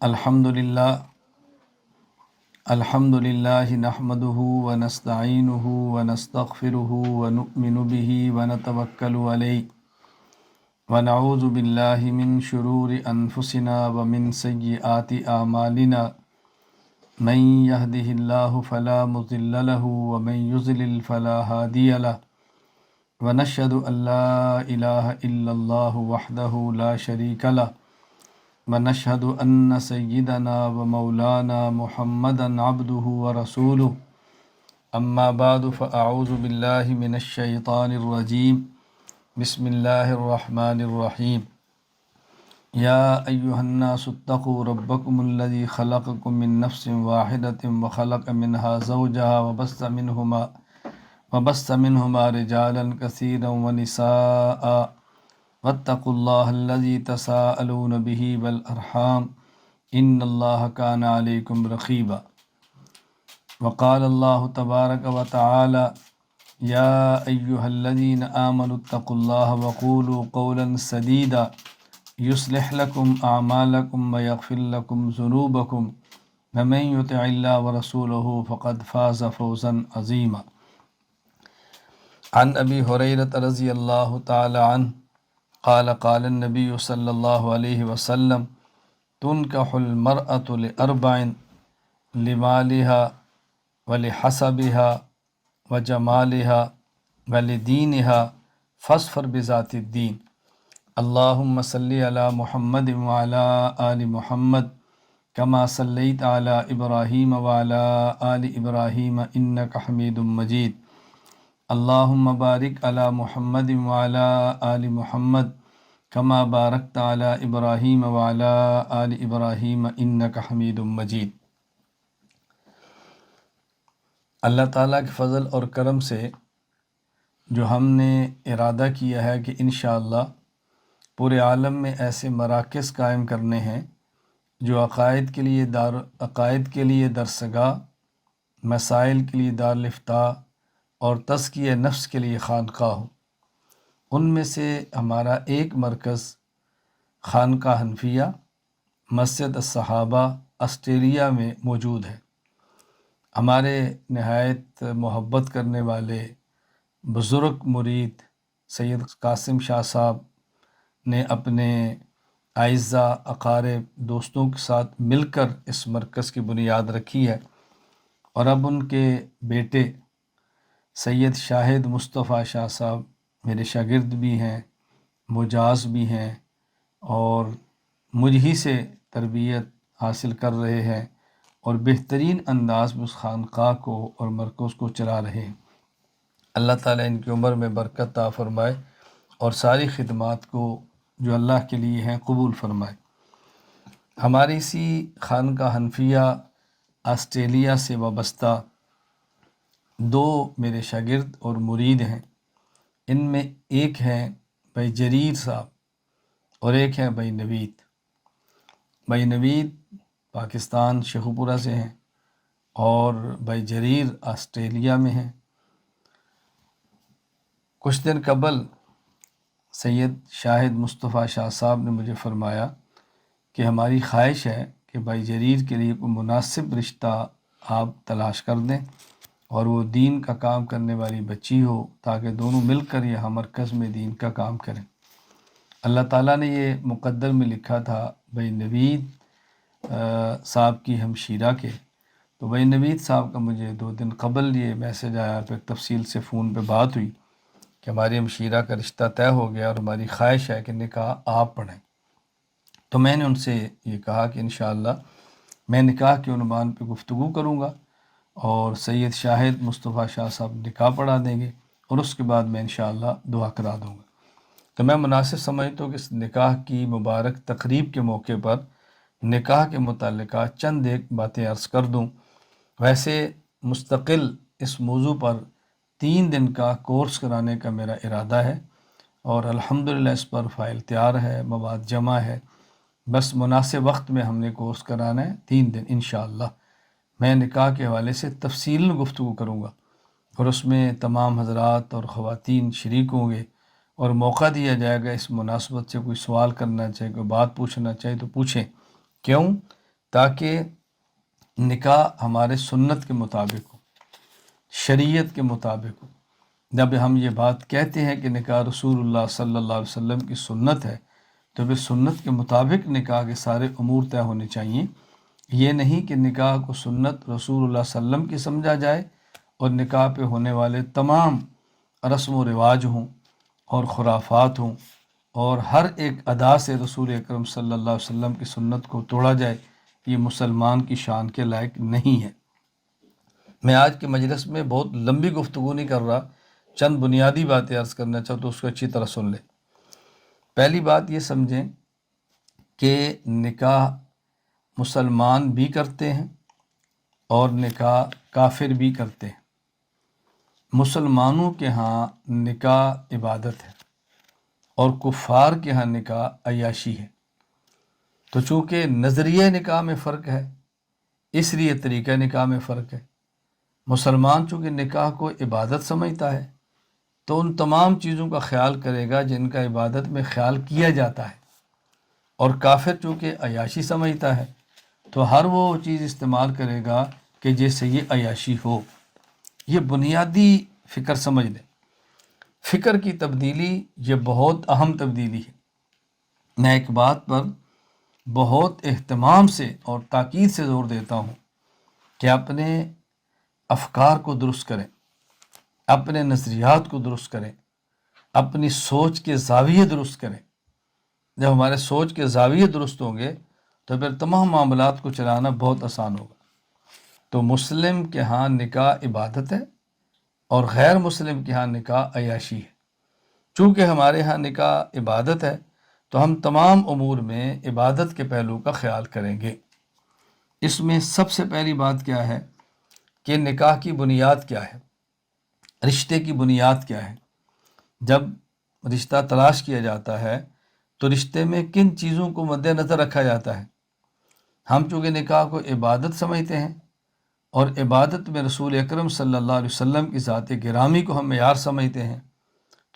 الحمد للہ نحمده ونستعینه ونستغفره ونؤمن به ونتوکل علیہ ونعوذ باللہ من شرور انفسنا ومن سیئات اعمالنا من يهده الله فلا مضل له ومن يضلل فلا هادي له ونشهد ان لا اله الا الله وحده لا شريك له ونشهد أن سيدنا ومولانا محمدا عبده ورسوله أما بعد فأعوذ بالله من الشيطان الرجيم بسم الله الرحمن الرحيم يا أيها الناس اتقوا ربكم الذي خلقكم من نفس واحدة وخلق منها زوجها وبث منهما رجالا كثيرا ونساء واتقوا الله الذي تساءلون به والأرحام إن الله كان عليكم رقيبا وقال الله تبارك وتعالى يا أيها الذين آمنوا اتقوا الله وقولوا قولا سديدا يصلح لكم أعمالكم ويغفر لكم ذنوبكم ومن يطع الله ورسوله فقد فاز فوزا عظيما عن أبي هريرة رضي الله تعالى عنه قال النبي صلی اللہ علیہ وسلم تنکح المرأة لأربع لمالها ولحسبها وجمالها ولدينها فاصفر بذات الدين اللهم صل على محمد وعلى آل محمد كما صليت على إبراهيم وعلى آل إبراهيم إنك حميد مجيد اللهم بارک علی محمد وعلی آل محمد کما بارکت علی ابراہیم وعلی آل ابراہیم انک حمید مجید۔ اللہ تعالیٰ کے فضل اور کرم سے جو ہم نے ارادہ کیا ہے کہ انشاءاللہ پورے عالم میں ایسے مراکز قائم کرنے ہیں جو عقائد کے لیے درسگاہ، مسائل کے لیے دارالافتاء اور تزکیہ نفس کے لیے خانقاہ ہو۔ ان میں سے ہمارا ایک مرکز خانقاہ حنفیہ مسجد الصحابہ آسٹریلیا میں موجود ہے۔ ہمارے نہایت محبت کرنے والے بزرگ مرید سید قاسم شاہ صاحب نے اپنے اعزاء، اقارب، دوستوں کے ساتھ مل کر اس مرکز کی بنیاد رکھی ہے، اور اب ان کے بیٹے سید شاہد مصطفیٰ شاہ صاحب میرے شاگرد بھی ہیں، مجاز بھی ہیں، اور مجھ ہی سے تربیت حاصل کر رہے ہیں، اور بہترین انداز میں اس خانقاہ کو اور مرکز کو چلا رہے ہیں۔ اللہ تعالیٰ ان کی عمر میں برکت عطا فرمائے اور ساری خدمات کو جو اللہ کے لیے ہیں قبول فرمائے۔ ہماری اسی خانقاہ حنفیہ آسٹریلیا سے وابستہ دو میرے شاگرد اور مرید ہیں۔ ان میں ایک ہیں بھائی جریر صاحب اور ایک ہے بھائی نوید۔ بھائی نوید پاکستان شیخوپورہ سے ہیں اور بھائی جریر آسٹریلیا میں ہیں۔ کچھ دن قبل سید شاہد مصطفیٰ شاہ صاحب نے مجھے فرمایا کہ ہماری خواہش ہے کہ بھائی جریر کے لیے کوئی مناسب رشتہ آپ تلاش کر دیں، اور وہ دین کا کام کرنے والی بچی ہو تاکہ دونوں مل کر یہاں مرکز میں دین کا کام کریں۔ اللہ تعالیٰ نے یہ مقدر میں لکھا تھا بھائی نوید صاحب کی ہمشیرہ کے، تو بھائی نوید صاحب کا مجھے 2 دن قبل یہ میسج آیا، پھر تفصیل سے فون پہ بات ہوئی کہ ہماری ہمشیرہ کا رشتہ طے ہو گیا اور ہماری خواہش ہے کہ نکاح آپ پڑھیں۔ تو میں نے ان سے یہ کہا کہ انشاءاللہ میں نکاح کے عنوان پہ گفتگو کروں گا، اور سید شاہد مصطفیٰ شاہ صاحب نکاح پڑھا دیں گے، اور اس کے بعد میں انشاءاللہ دعا کرا دوں گا۔ تو میں مناسب سمجھتا ہوں کہ اس نکاح کی مبارک تقریب کے موقع پر نکاح کے متعلقہ چند ایک باتیں عرض کر دوں۔ ویسے مستقل اس موضوع پر 3 دن کا کورس کرانے کا میرا ارادہ ہے، اور الحمدللہ اس پر فائل تیار ہے، مواد جمع ہے، بس مناسب وقت میں ہم نے کورس کرانا ہے 3 دن انشاءاللہ۔ میں نکاح کے حوالے سے تفصیل گفتگو کروں گا، اور اس میں تمام حضرات اور خواتین شریک ہوں گے، اور موقع دیا جائے گا اس مناسبت سے کوئی سوال کرنا چاہے، کوئی بات پوچھنا چاہے تو پوچھیں۔ کیوں تاکہ نکاح ہمارے سنت کے مطابق ہو، شریعت کے مطابق ہو۔ جب ہم یہ بات کہتے ہیں کہ نکاح رسول اللہ صلی اللہ علیہ وسلم کی سنت ہے تو پھر سنت کے مطابق نکاح کے سارے امور طے ہونے چاہیے۔ یہ نہیں کہ نکاح کو سنت رسول اللہ صلی اللہ علیہ وسلم کی سمجھا جائے اور نکاح پہ ہونے والے تمام رسم و رواج ہوں اور خرافات ہوں اور ہر ایک ادا سے رسول اکرم صلی اللہ علیہ وسلم کی سنت کو توڑا جائے، یہ مسلمان کی شان کے لائق نہیں ہے۔ میں آج کے مجلس میں بہت لمبی گفتگو نہیں کر رہا، چند بنیادی باتیں عرض کرنا چاہتا ہوں، اس کو اچھی طرح سن لیں۔ پہلی بات یہ سمجھیں کہ نکاح مسلمان بھی کرتے ہیں اور نکاح کافر بھی کرتے ہیں۔ مسلمانوں کے ہاں نکاح عبادت ہے اور کفار کے ہاں نکاح عیاشی ہے۔ تو چونکہ نظریہ نکاح میں فرق ہے اس لیے طریقہ نکاح میں فرق ہے۔ مسلمان چونکہ نکاح کو عبادت سمجھتا ہے تو ان تمام چیزوں کا خیال کرے گا جن کا عبادت میں خیال کیا جاتا ہے، اور کافر چونکہ عیاشی سمجھتا ہے تو ہر وہ چیز استعمال کرے گا کہ جیسے یہ عیاشی ہو۔ یہ بنیادی فکر سمجھ لیں۔ فکر کی تبدیلی یہ بہت اہم تبدیلی ہے۔ میں ایک بات پر بہت اہتمام سے اور تاکید سے زور دیتا ہوں کہ اپنے افکار کو درست کریں، اپنے نظریات کو درست کریں، اپنی سوچ کے زاویے درست کریں۔ جب ہمارے سوچ کے زاویے درست ہوں گے تو پھر تمام معاملات کو چلانا بہت آسان ہوگا۔ تو مسلم کے ہاں نکاح عبادت ہے اور غیر مسلم کے ہاں نکاح عیاشی ہے۔ چونکہ ہمارے ہاں نکاح عبادت ہے تو ہم تمام امور میں عبادت کے پہلو کا خیال کریں گے۔ اس میں سب سے پہلی بات کیا ہے کہ نکاح کی بنیاد کیا ہے، رشتے کی بنیاد کیا ہے۔ جب رشتہ تلاش کیا جاتا ہے تو رشتے میں کن چیزوں کو مد نظر رکھا جاتا ہے؟ ہم چونکہ نکاح کو عبادت سمجھتے ہیں اور عبادت میں رسول اکرم صلی اللہ علیہ وسلم کی ذات گرامی کو ہم معیار سمجھتے ہیں،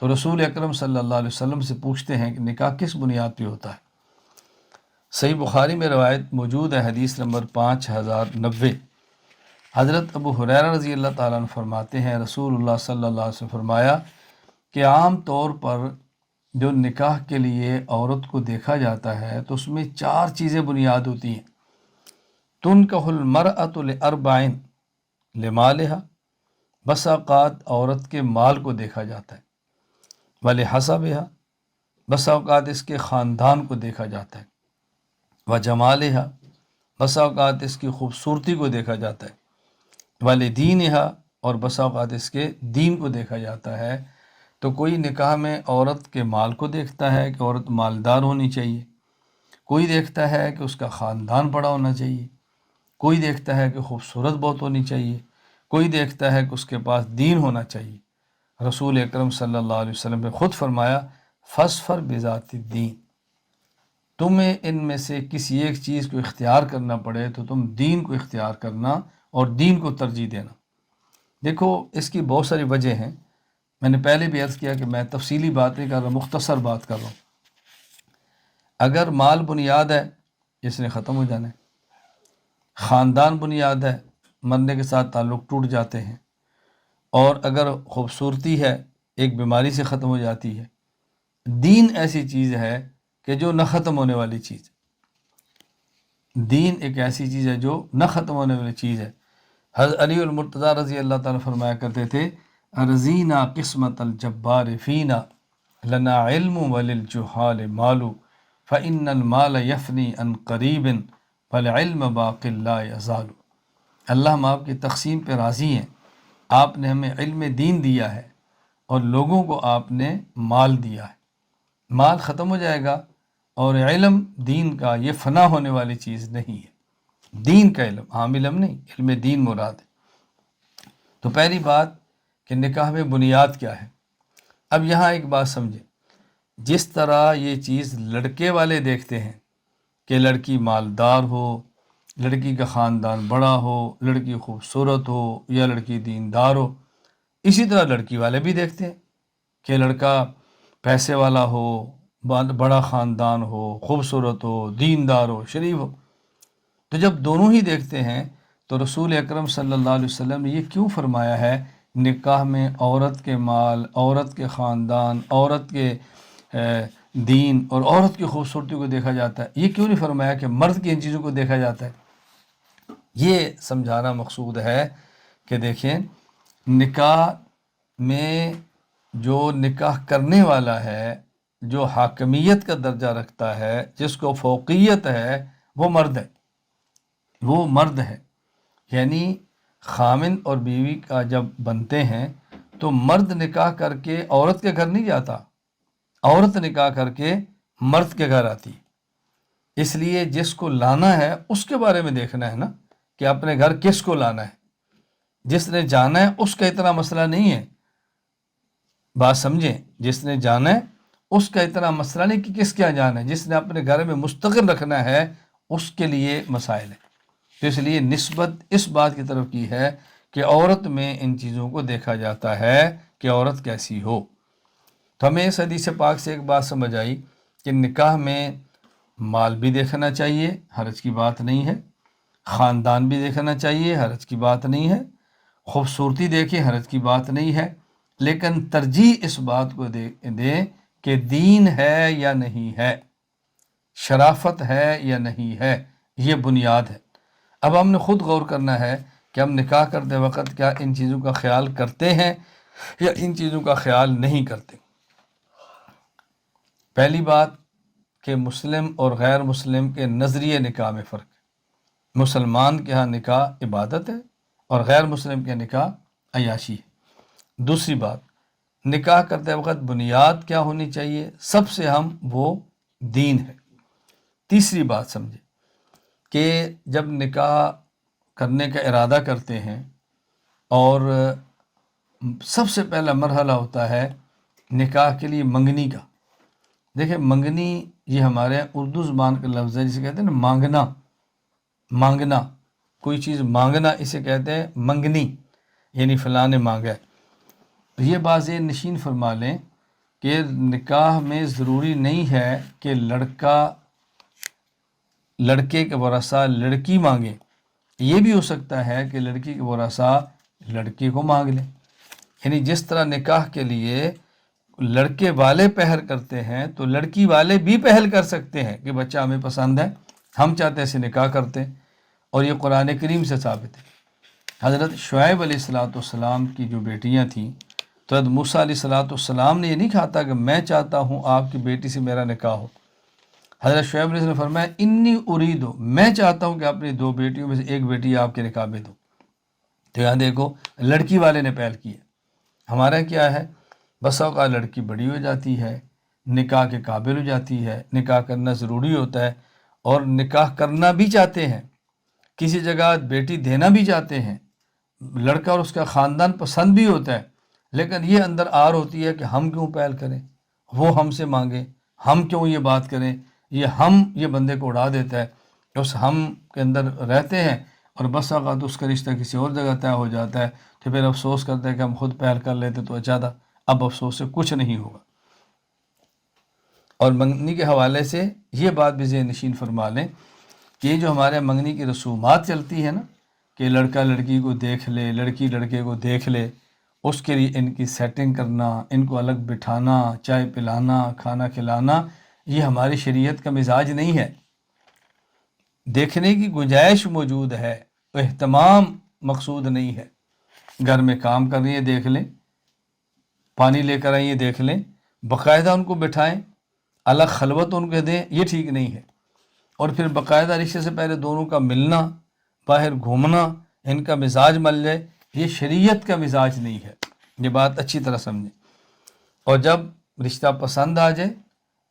تو رسول اکرم صلی اللہ علیہ وسلم سے پوچھتے ہیں کہ نکاح کس بنیاد پہ ہوتا ہے۔ صحیح بخاری میں روایت موجود ہے، حدیث نمبر 5090۔ حضرت ابو ہریرہ رضی اللہ تعالیٰ عنہ فرماتے ہیں رسول اللہ صلی اللہ علیہ وسلم فرمایا کہ عام طور پر جو نکاح کے لیے عورت کو دیکھا جاتا ہے تو اس میں 4 چیزیں بنیاد ہوتی ہیں۔ تنکح المرأۃ لاربع، لمالہا، بس اوقات عورت کے مال کو دیکھا جاتا ہے، ولحسبہا، بس اوقات اس کے خاندان کو دیکھا جاتا ہے، وجمالہا، بس اوقات اس کی خوبصورتی کو دیکھا جاتا ہے، ولدینہا، اور بس اوقات اس کے دین کو دیکھا جاتا ہے۔ تو کوئی نکاح میں عورت کے مال کو دیکھتا ہے کہ عورت مالدار ہونی چاہیے، کوئی دیکھتا ہے کہ اس کا خاندان بڑا ہونا چاہیے، کوئی دیکھتا ہے کہ خوبصورت بہت ہونی چاہیے، کوئی دیکھتا ہے کہ اس کے پاس دین ہونا چاہیے۔ رسول اکرم صلی اللہ علیہ وسلم نے خود فرمایا فاظفر بذات الدین، تمہیں ان میں سے کسی ایک چیز کو اختیار کرنا پڑے تو تم دین کو اختیار کرنا اور دین کو ترجیح دینا۔ دیکھو اس کی بہت ساری وجہ ہیں، میں نے پہلے بھی عرض کیا کہ میں تفصیلی بات نہیں کر رہا، مختصر بات کر رہا ہوں۔ اگر مال بنیاد ہے اس نے ختم ہو جانا ہے، خاندان بنیاد ہے، مرنے کے ساتھ تعلق ٹوٹ جاتے ہیں، اور اگر خوبصورتی ہے ایک بیماری سے ختم ہو جاتی ہے۔ دین ایسی چیز ہے کہ جو نہ ختم ہونے والی چیز، دین ایک ایسی چیز ہے جو نہ ختم ہونے والی چیز ہے۔ حضرت علی المرتضیٰ رضی اللہ تعالیٰ فرمایا کرتے تھے رضینا قسمت الجبار فینا لنا علم وللجہال مال فإن المال یفنی عن قریب والعلم باق لا یزال۔ اللہ ہم آپ کی تقسیم پہ راضی ہیں، آپ نے ہمیں علم دین دیا ہے اور لوگوں کو آپ نے مال دیا ہے۔ مال ختم ہو جائے گا اور علم دین کا یہ فنا ہونے والی چیز نہیں ہے۔ دین کا علم، عام علم نہیں، علم دین مراد ہے۔ تو پہلی بات کہ نکاح میں بنیاد کیا ہے۔ اب یہاں ایک بات سمجھیں، جس طرح یہ چیز لڑکے والے دیکھتے ہیں کہ لڑکی مالدار ہو، لڑکی کا خاندان بڑا ہو، لڑکی خوبصورت ہو یا لڑکی دیندار ہو، اسی طرح لڑکی والے بھی دیکھتے ہیں کہ لڑکا پیسے والا ہو، بڑا خاندان ہو، خوبصورت ہو، دیندار ہو، شریف ہو۔ تو جب دونوں ہی دیکھتے ہیں تو رسول اکرم صلی اللہ علیہ وسلم نے یہ کیوں فرمایا ہے نکاح میں عورت کے مال، عورت کے خاندان، عورت کے دین اور عورت کی خوبصورتی کو دیکھا جاتا ہے؟ یہ کیوں نہیں فرمایا کہ مرد کی ان چیزوں کو دیکھا جاتا ہے؟ یہ سمجھانا مقصود ہے کہ دیکھیں نکاح میں جو نکاح کرنے والا ہے، جو حاکمیت کا درجہ رکھتا ہے، جس کو فوقیت ہے، وہ مرد ہے، وہ مرد ہے۔ یعنی خامند اور بیوی کا جب بنتے ہیں تو مرد نکاح کر کے عورت کے گھر نہیں جاتا، عورت نکاح کر کے مرد کے گھر آتی۔ اس لیے جس کو لانا ہے اس کے بارے میں دیکھنا ہے نا کہ اپنے گھر کس کو لانا ہے۔ جس نے جانا ہے اس کا اتنا مسئلہ نہیں ہے، بات سمجھیں، جس نے جانا ہے اس کا اتنا مسئلہ نہیں کہ کس کیا جانا ہے، جس نے اپنے گھر میں مستقل رکھنا ہے اس کے لیے مسائل ہے۔ تو اس لیے نسبت اس بات کی طرف کی ہے کہ عورت میں ان چیزوں کو دیکھا جاتا ہے کہ عورت کیسی ہو۔ تو ہمیں اس حدیث پاک سے ایک بات سمجھ آئی کہ نکاح میں مال بھی دیکھنا چاہیے، حرج کی بات نہیں ہے، خاندان بھی دیکھنا چاہیے، حرج کی بات نہیں ہے، خوبصورتی دیکھیں، حرج کی بات نہیں ہے، لیکن ترجیح اس بات کو دیں کہ دین ہے یا نہیں ہے، شرافت ہے یا نہیں ہے، یہ بنیاد ہے۔ اب ہم نے خود غور کرنا ہے کہ ہم نکاح کرتے وقت کیا ان چیزوں کا خیال کرتے ہیں یا ان چیزوں کا خیال نہیں کرتے۔ پہلی بات کہ مسلم اور غیر مسلم کے نظریے نکاح میں فرق ہے۔ مسلمان کے ہاں نکاح عبادت ہے اور غیر مسلم کے نکاح عیاشی ہے۔ دوسری بات، نکاح کرتے وقت بنیاد کیا ہونی چاہیے؟ سب سے اہم وہ دین ہے۔ تیسری بات سمجھے کہ جب نکاح کرنے کا ارادہ کرتے ہیں اور سب سے پہلا مرحلہ ہوتا ہے نکاح کے لیے منگنی کا۔ دیکھیں منگنی یہ ہمارے اردو زبان کا لفظ ہے جسے کہتے ہیں نا مانگنا، مانگنا، کوئی چیز مانگنا اسے کہتے ہیں منگنی، یعنی فلاں نے مانگا ہے۔ تو یہ بات یہ نشین فرما لیں کہ نکاح میں ضروری نہیں ہے کہ لڑکے کے ورثہ لڑکی مانگے، یہ بھی ہو سکتا ہے کہ لڑکی کے ورثہ لڑکے کو مانگ لیں۔ یعنی جس طرح نکاح کے لیے لڑکے والے پہل کرتے ہیں تو لڑکی والے بھی پہل کر سکتے ہیں کہ بچہ ہمیں پسند ہے، ہم چاہتے ہیں اسے نکاح کرتے ہیں، اور یہ قرآن کریم سے ثابت ہے۔ حضرت شعیب علیہ السلام کی جو بیٹیاں تھیں تو حضرت موسیٰ علیہ السلام نے یہ نہیں کہا تھا کہ میں چاہتا ہوں آپ کی بیٹی سے میرا نکاح ہو۔ حضرت شعیب علیہ السلام نے فرمایا انی اریدو، میں چاہتا ہوں کہ اپنی دو بیٹیوں میں سے ایک بیٹی آپ کے نکاح میں دو۔ تو یہاں دیکھو لڑکی والے نے پہل کی ہے۔ ہمارا کیا ہے، بس اوقات لڑکی بڑی ہو جاتی ہے، نکاح کے قابل ہو جاتی ہے، نکاح کرنا ضروری ہوتا ہے اور نکاح کرنا بھی چاہتے ہیں، کسی جگہ بیٹی دینا بھی چاہتے ہیں، لڑکا اور اس کا خاندان پسند بھی ہوتا ہے، لیکن یہ اندر آر ہوتی ہے کہ ہم کیوں پہل کریں، وہ ہم سے مانگیں، ہم کیوں یہ بات کریں، یہ بندے کو اڑا دیتا ہے۔ اس ہم کے اندر رہتے ہیں اور بس اوقات اس کا رشتہ کسی اور جگہ طے ہو جاتا ہے تو پھر افسوس کرتے ہیں کہ ہم خود پہل کر لیتے تو اچھا تھا۔ اب افسوس سے کچھ نہیں ہوگا۔ اور منگنی کے حوالے سے یہ بات بھی ذہن نشین فرما لیں کہ یہ جو ہمارے منگنی کی رسومات چلتی ہے نا کہ لڑکا لڑکی کو دیکھ لے، لڑکی لڑکے کو دیکھ لے، اس کے لیے ان کی سیٹنگ کرنا، ان کو الگ بٹھانا، چائے پلانا، کھانا کھلانا، یہ ہماری شریعت کا مزاج نہیں ہے۔ دیکھنے کی گنجائش موجود ہے، اہتمام مقصود نہیں ہے۔ گھر میں کام کر رہی ہے دیکھ لیں، پانی لے کر آئیں یہ دیکھ لیں، باقاعدہ ان کو بٹھائیں، الگ خلوت ان کو دیں، یہ ٹھیک نہیں ہے۔ اور پھر باقاعدہ رشتے سے پہلے دونوں کا ملنا، باہر گھومنا، ان کا مزاج مل جائے، یہ شریعت کا مزاج نہیں ہے۔ یہ بات اچھی طرح سمجھیں۔ اور جب رشتہ پسند آ جائے،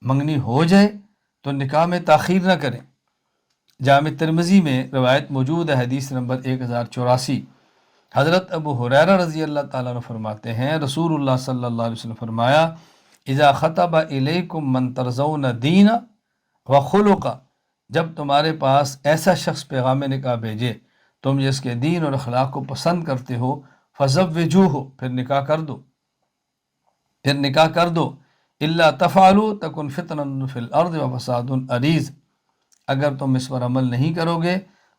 منگنی ہو جائے تو نکاح میں تاخیر نہ کریں۔ جامع ترمذی میں روایت موجود ہے، حدیث نمبر 1084، حضرت ابو ہریرہ رضی اللہ تعالیٰ عنہ فرماتے ہیں رسول اللہ صلی اللہ علیہ وسلم فرمایا اذا خطب الیکم من ترضون دینا وخلقا، جب تمہارے پاس ایسا شخص پیغام نکاح بھیجے تم جس کے دین اور اخلاق کو پسند کرتے ہو، فزوجوہ، پھر نکاح کر دو، الا تفعلوا تکن فتنۃ فی الارض وفساد عریض، اگر تم اس پر عمل نہیں کرو گے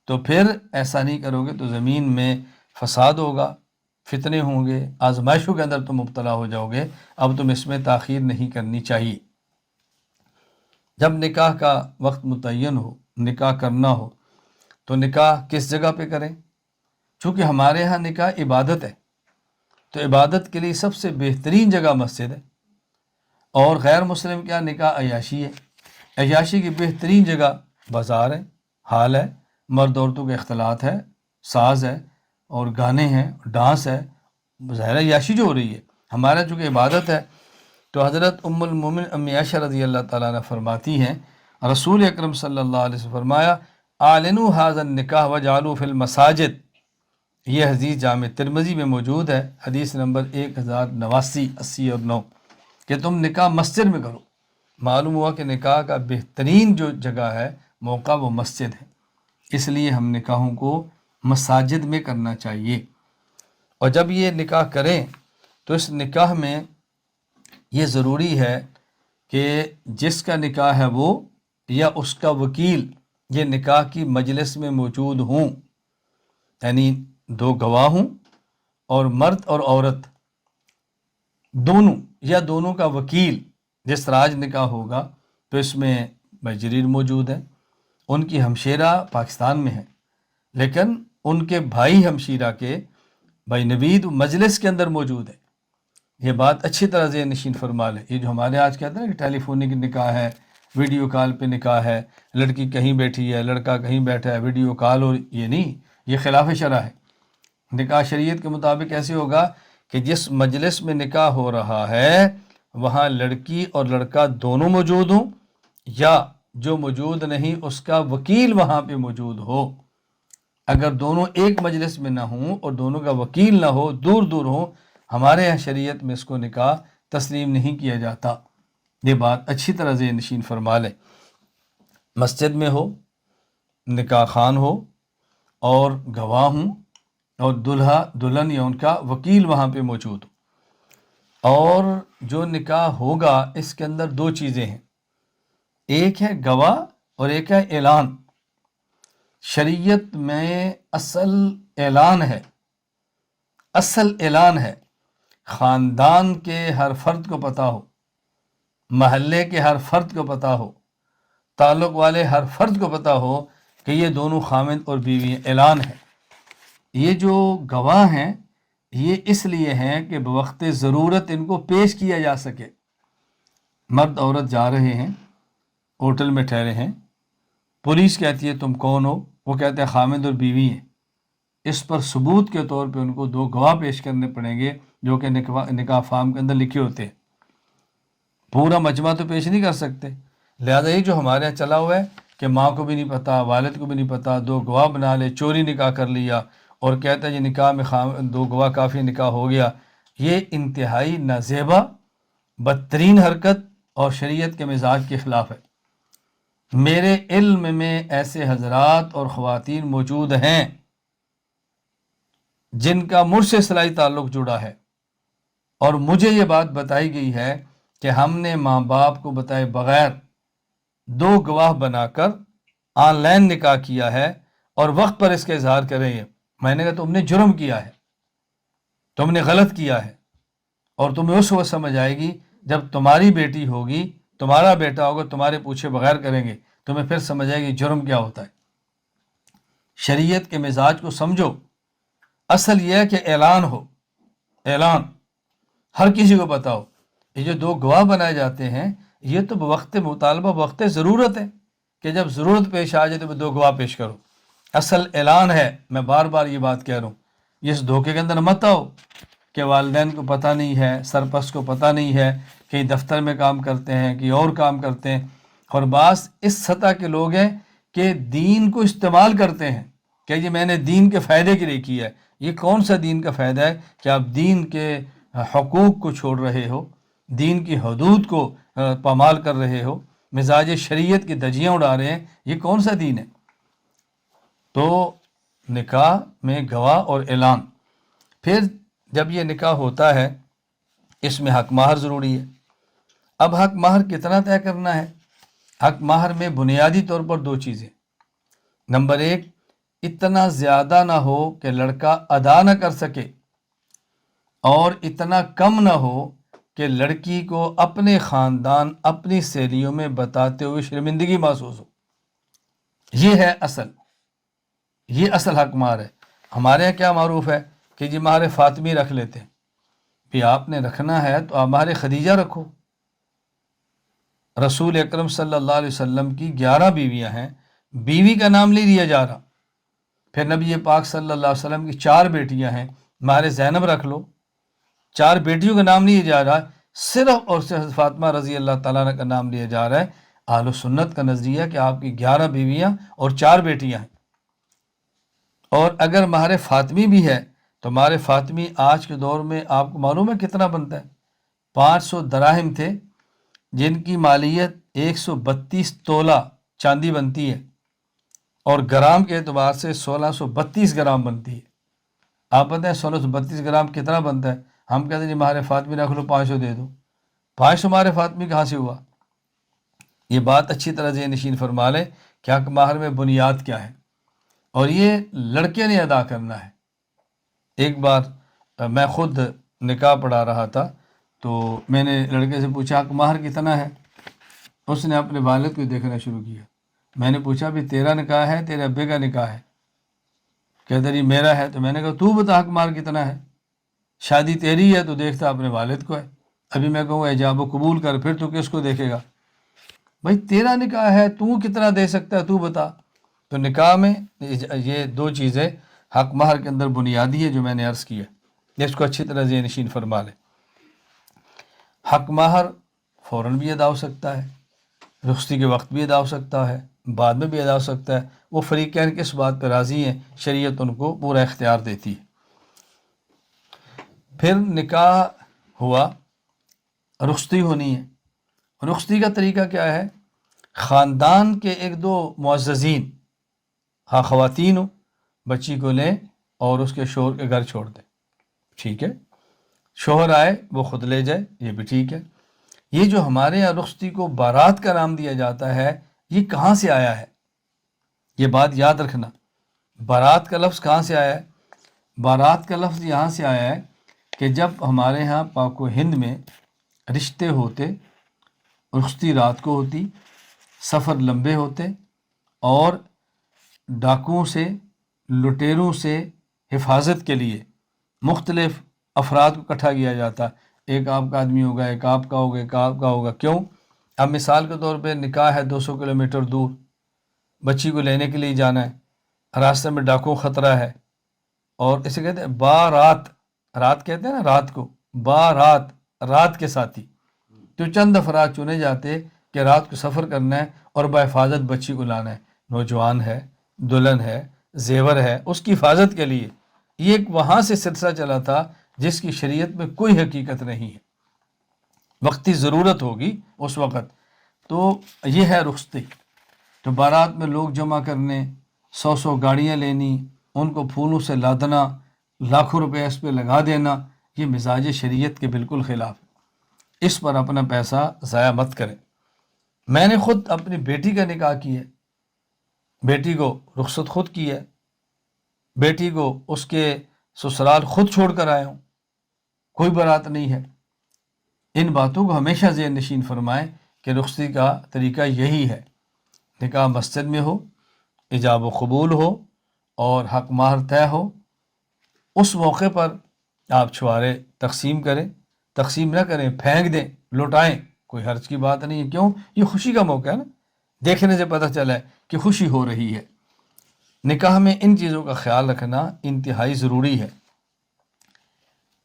تو پھر ایسا نہیں کرو گے تو زمین میں فساد ہوگا، فتنے ہوں گے، آزمائشوں کے اندر تم مبتلا ہو جاؤ گے۔ اب تم اس میں تاخیر نہیں کرنی چاہیے۔ جب نکاح کا وقت متعین ہو، نکاح کرنا ہو، تو نکاح کس جگہ پہ کریں؟ چونکہ ہمارے ہاں نکاح عبادت ہے، تو عبادت کے لیے سب سے بہترین جگہ مسجد ہے، اور غیر مسلم کیا نکاح عیاشی ہے۔ عیاشی کی بہترین جگہ بازار ہے، ہال ہے، مرد عورتوں کے اختلاط ہے، ساز ہے اور گانے ہیں، ڈانس ہے، ظاہر عیاشی جو ہو رہی ہے۔ ہمارا چونکہ عبادت ہے، تو حضرت ام المومن امی عائشہ رضی اللہ تعالیٰ عنہ فرماتی ہیں، رسول اکرم صلی اللہ علیہ وسلم فرمایا اعلنوا ھذا النکاح وجعلوا فی المساجد۔ یہ حدیث جامع ترمذی میں موجود ہے، حدیث نمبر 1089، 80 اور 9، کہ تم نکاح مسجد میں کرو۔ معلوم ہوا کہ نکاح کا بہترین جو جگہ ہے، موقع، وہ مسجد ہے، اس لیے ہم نکاحوں کو مساجد میں کرنا چاہیے۔ اور جب یہ نکاح کریں تو اس نکاح میں یہ ضروری ہے کہ جس کا نکاح ہے وہ یا اس کا وکیل یہ نکاح کی مجلس میں موجود ہوں، یعنی دو گواہ ہوں، اور مرد اور عورت دونوں یا دونوں کا وکیل۔ جس راج نکاح ہوگا تو اس میں بھائی جریر موجود ہے، ان کی ہمشیرہ پاکستان میں ہے، لیکن ان کے بھائی ہمشیرہ کے بھائی نوید مجلس کے اندر موجود ہے۔ یہ بات اچھی طرح ذہن نشین فرما لیں۔ یہ جو ہمارے آج کہتے ہیں نا کہ ٹیلی فونک نکاح ہے، ویڈیو کال پہ نکاح ہے، لڑکی کہیں بیٹھی ہے، لڑکا کہیں بیٹھا ہے، ویڈیو کال، اور یہ نہیں، یہ خلاف شرع ہے۔ نکاح شریعت کے مطابق ایسے ہوگا کہ جس مجلس میں نکاح ہو رہا ہے وہاں لڑکی اور لڑکا دونوں موجود ہوں، یا جو موجود نہیں اس کا وکیل وہاں پہ موجود ہو۔ اگر دونوں ایک مجلس میں نہ ہوں اور دونوں کا وکیل نہ ہو، دور دور ہوں، ہمارے یہاں شریعت میں اس کو نکاح تسلیم نہیں کیا جاتا۔ یہ بات اچھی طرح ذہن نشین فرما لیں۔ مسجد میں ہو، نکاح خان ہو، اور گواہ ہوں، اور دلہا دلہن یا ان کا وکیل وہاں پہ موجود ہو۔ اور جو نکاح ہوگا اس کے اندر دو چیزیں ہیں، ایک ہے گواہ اور ایک ہے اعلان۔ شریعت میں اصل اعلان ہے، اصل اعلان ہے، خاندان کے ہر فرد کو پتہ ہو، محلے کے ہر فرد کو پتہ ہو، تعلق والے ہر فرد کو پتہ ہو کہ یہ دونوں خامند اور بیوی ہیں۔ اعلان ہے۔ یہ جو گواہ ہیں یہ اس لیے ہیں کہ بوقت ضرورت ان کو پیش کیا جا سکے۔ مرد عورت جا رہے ہیں، ہوٹل میں ٹھہرے ہیں، پولیس کہتی ہے تم کون ہو؟ وہ کہتے ہیں خامند اور بیوی ہیں۔ اس پر ثبوت کے طور پہ ان کو دو گواہ پیش کرنے پڑیں گے جو کہ نکاح فارم کے اندر لکھے ہوتے ہیں۔ پورا مجمع تو پیش نہیں کر سکتے، لہذا یہ جو ہمارے یہاں چلا ہوا ہے کہ ماں کو بھی نہیں پتہ، والد کو بھی نہیں پتہ، دو گواہ بنا لے، چوری نکاح کر لیا اور کہتا ہے یہ نکاح میں دو گواہ کافی، نکاح ہو گیا، یہ انتہائی نازیبا، بدترین حرکت اور شریعت کے مزاج کے خلاف ہے۔ میرے علم میں ایسے حضرات اور خواتین موجود ہیں جن کا مجھ سے صلاحی تعلق جڑا ہے، اور مجھے یہ بات بتائی گئی ہے کہ ہم نے ماں باپ کو بتائے بغیر دو گواہ بنا کر آن لائن نکاح کیا ہے، اور وقت پر اس کا اظہار کریں گے۔ میں نے کہا تم نے جرم کیا ہے، تم نے غلط کیا ہے، اور تمہیں اس وقت سمجھ آئے گی جب تمہاری بیٹی ہوگی، تمہارا بیٹا ہوگا، تمہارے پوچھے بغیر کریں گے، تمہیں پھر سمجھ آئے گی جرم کیا ہوتا ہے۔ شریعت کے مزاج کو سمجھو۔ اصل یہ ہے کہ اعلان ہو، اعلان ہر کسی کو پتہ ہو۔ یہ جو دو گواہ بنائے جاتے ہیں یہ تو بوقت مطالبہ، بوقت ضرورت ہے کہ جب ضرورت پیش آ جائے تو دو گواہ پیش کرو۔ اصل اعلان ہے۔ میں بار بار یہ بات کہہ رہا ہوں، اس دھوکے کے اندر مت آؤ کہ والدین کو پتہ نہیں ہے، سرپرست کو پتہ نہیں ہے، کہیں دفتر میں کام کرتے ہیں، کہیں اور کام کرتے ہیں، اور بعض اس سطح کے لوگ ہیں کہ دین کو استعمال کرتے ہیں کہ یہ میں نے دین کے فائدے کے لیے کیا ہے۔ یہ کون سا دین کا فائدہ ہے کہ آپ دین کے حقوق کو چھوڑ رہے ہو، دین کی حدود کو پامال کر رہے ہو، مزاج شریعت کی دھجیاں اڑا رہے ہیں؟ یہ کون سا دین ہے؟ تو نکاح میں گواہ اور اعلان۔ پھر جب یہ نکاح ہوتا ہے اس میں حق مہر ضروری ہے۔ اب حق مہر کتنا طے کرنا ہے؟ حق مہر میں بنیادی طور پر دو چیزیں۔ نمبر ایک، اتنا زیادہ نہ ہو کہ لڑکا ادا نہ کر سکے، اور اتنا کم نہ ہو کہ لڑکی کو اپنے خاندان اپنی سہیلیوں میں بتاتے ہوئے شرمندگی محسوس ہو۔ یہ اصل حق مہر ہے۔ ہمارے یہاں کیا معروف ہے کہ جی مہر فاطمی رکھ لیتے ہیں۔ بھی آپ نے رکھنا ہے تو آپ مہر خدیجہ رکھو۔ رسول اکرم صلی اللہ علیہ وسلم کی 11 بیویاں ہیں، بیوی کا نام نہیں لیا جا رہا۔ پھر نبی پاک صلی اللہ علیہ وسلم کی 4 بیٹیاں ہیں، مہر زینب رکھ لو۔ 4 بیٹیوں کا نام نہیں لیا جا رہا، صرف اور صرف حضرت فاطمہ رضی اللہ تعالیٰ عنہ کا نام لیا جا رہا ہے۔ اہل سنت کا نظریہ کہ آپ کی 11 بیویاں اور 4 بیٹیاں ہیں۔ اور اگر مہر فاطمی بھی ہے تو مہر فاطمی آج کے دور میں آپ کو معلوم ہے کتنا بنتا ہے؟ 500 دراہم تھے، جن کی مالیت 132 تولہ چاندی بنتی ہے، اور گرام کے اعتبار سے 1632 گرام بنتی ہے۔ آپ پتہ ہے 1632 گرام کتنا بنتا ہے؟ ہم کہتے ہیں جی مہر فاطمی رکھ لو، 500 دے دو۔ 500 مہر فاطمی کہاں سے ہوا؟ یہ بات اچھی طرح ذہن نشین فرما لیں کہ حق مہر میں بنیاد کیا ہے، اور یہ لڑکے نے ادا کرنا ہے۔ ایک بار میں خود نکاح پڑھا رہا تھا تو میں نے لڑکے سے پوچھا حق مہر کتنا ہے؟ اس نے اپنے والد کو دیکھنا شروع کیا۔ میں نے پوچھا بھی تیرا نکاح ہے تیرے ابے کا نکاح ہے؟ کہتا جی میرا ہے۔ تو میں نے کہا تو بتا حق مہر کتنا ہے؟ شادی تیری ہے تو دیکھتا اپنے والد کو ہے، ابھی میں کہوں ایجاب و قبول کر، پھر تو کس کو دیکھے گا؟ بھائی تیرا نکاح ہے، تو کتنا دے سکتا ہے تو بتا۔ تو نکاح میں یہ 2 چیزیں حق مہر کے اندر بنیادی ہے جو میں نے عرض کیا، اس کو اچھی طرح ذہن نشین فرما لیں۔ حق مہر فوراً بھی ادا ہو سکتا ہے، رخصتی کے وقت بھی ادا ہو سکتا ہے، بعد میں بھی ادا ہو سکتا ہے۔ وہ فریقین کس بات پہ راضی ہیں، شریعت ان کو پورا اختیار دیتی ہے۔ پھر نکاح ہوا، رخصتی ہونی ہے۔ رخصتی کا طریقہ کیا ہے؟ خاندان کے 1-2 معززین، ہاں خواتین ہو، بچی کو لیں اور اس کے شوہر کے گھر چھوڑ دیں، ٹھیک ہے؟ شوہر آئے وہ خود لے جائے، یہ بھی ٹھیک ہے۔ یہ جو ہمارے یہاں رخصتی کو بارات کا نام دیا جاتا ہے، یہ کہاں سے آیا ہے؟ یہ بات یاد رکھنا، بارات کا لفظ کہاں سے آیا ہے؟ بارات کا لفظ یہاں سے آیا ہے کہ جب ہمارے ہاں پاک و ہند میں رشتے ہوتے، رخصتی رات کو ہوتی، سفر لمبے ہوتے، اور ڈاکوؤں سے، لٹیروں سے حفاظت کے لیے مختلف افراد کو اکٹھا کیا جاتا۔ ایک آپ کا آدمی ہوگا، ایک آپ کا ہوگا، ایک آپ کا ہوگا۔ کیوں؟ اب مثال کے طور پہ نکاح ہے 200 کلومیٹر دور، بچی کو لینے کے لیے جانا ہے، راستے میں ڈاکو خطرہ ہے، اور اسے کہتے ہیں بارات، رات کہتے ہیں نا رات کو، بارات، رات کے ساتھی۔ تو چند افراد چنے جاتے کہ رات کو سفر کرنا ہے اور بحفاظت بچی کو لانا ہے، نوجوان ہے، دلہن ہے، زیور ہے، اس کی حفاظت کے لیے۔ یہ ایک وہاں سے سلسلہ چلا تھا جس کی شریعت میں کوئی حقیقت نہیں ہے، وقتی ضرورت ہوگی اس وقت۔ تو یہ ہے رخصتی۔ تو بارات میں لوگ جمع کرنے، 100 گاڑیاں لینی، ان کو پھولوں سے لادنا، لاکھوں روپے اس پہ لگا دینا، یہ مزاج شریعت کے بالکل خلاف ہے۔ اس پر اپنا پیسہ ضائع مت کریں۔ میں نے خود اپنی بیٹی کا نکاح کیا ہے، بیٹی کو رخصت خود کی ہے، بیٹی کو اس کے سسرال خود چھوڑ کر آیا ہوں، کوئی بارات نہیں ہے۔ ان باتوں کو ہمیشہ ذہن نشین فرمائیں کہ رخصتی کا طریقہ یہی ہے۔ نکاح مسجد میں ہو، ایجاب و قبول ہو اور حق مہر طے ہو، اس موقع پر آپ چھوارے تقسیم کریں، تقسیم نہ کریں، پھینک دیں، لوٹائیں، کوئی حرج کی بات نہیں ہے۔ کیوں؟ یہ خوشی کا موقع ہے نا، دیکھنے سے پتہ چلا ہے کہ خوشی ہو رہی ہے۔ نکاح میں ان چیزوں کا خیال رکھنا انتہائی ضروری ہے۔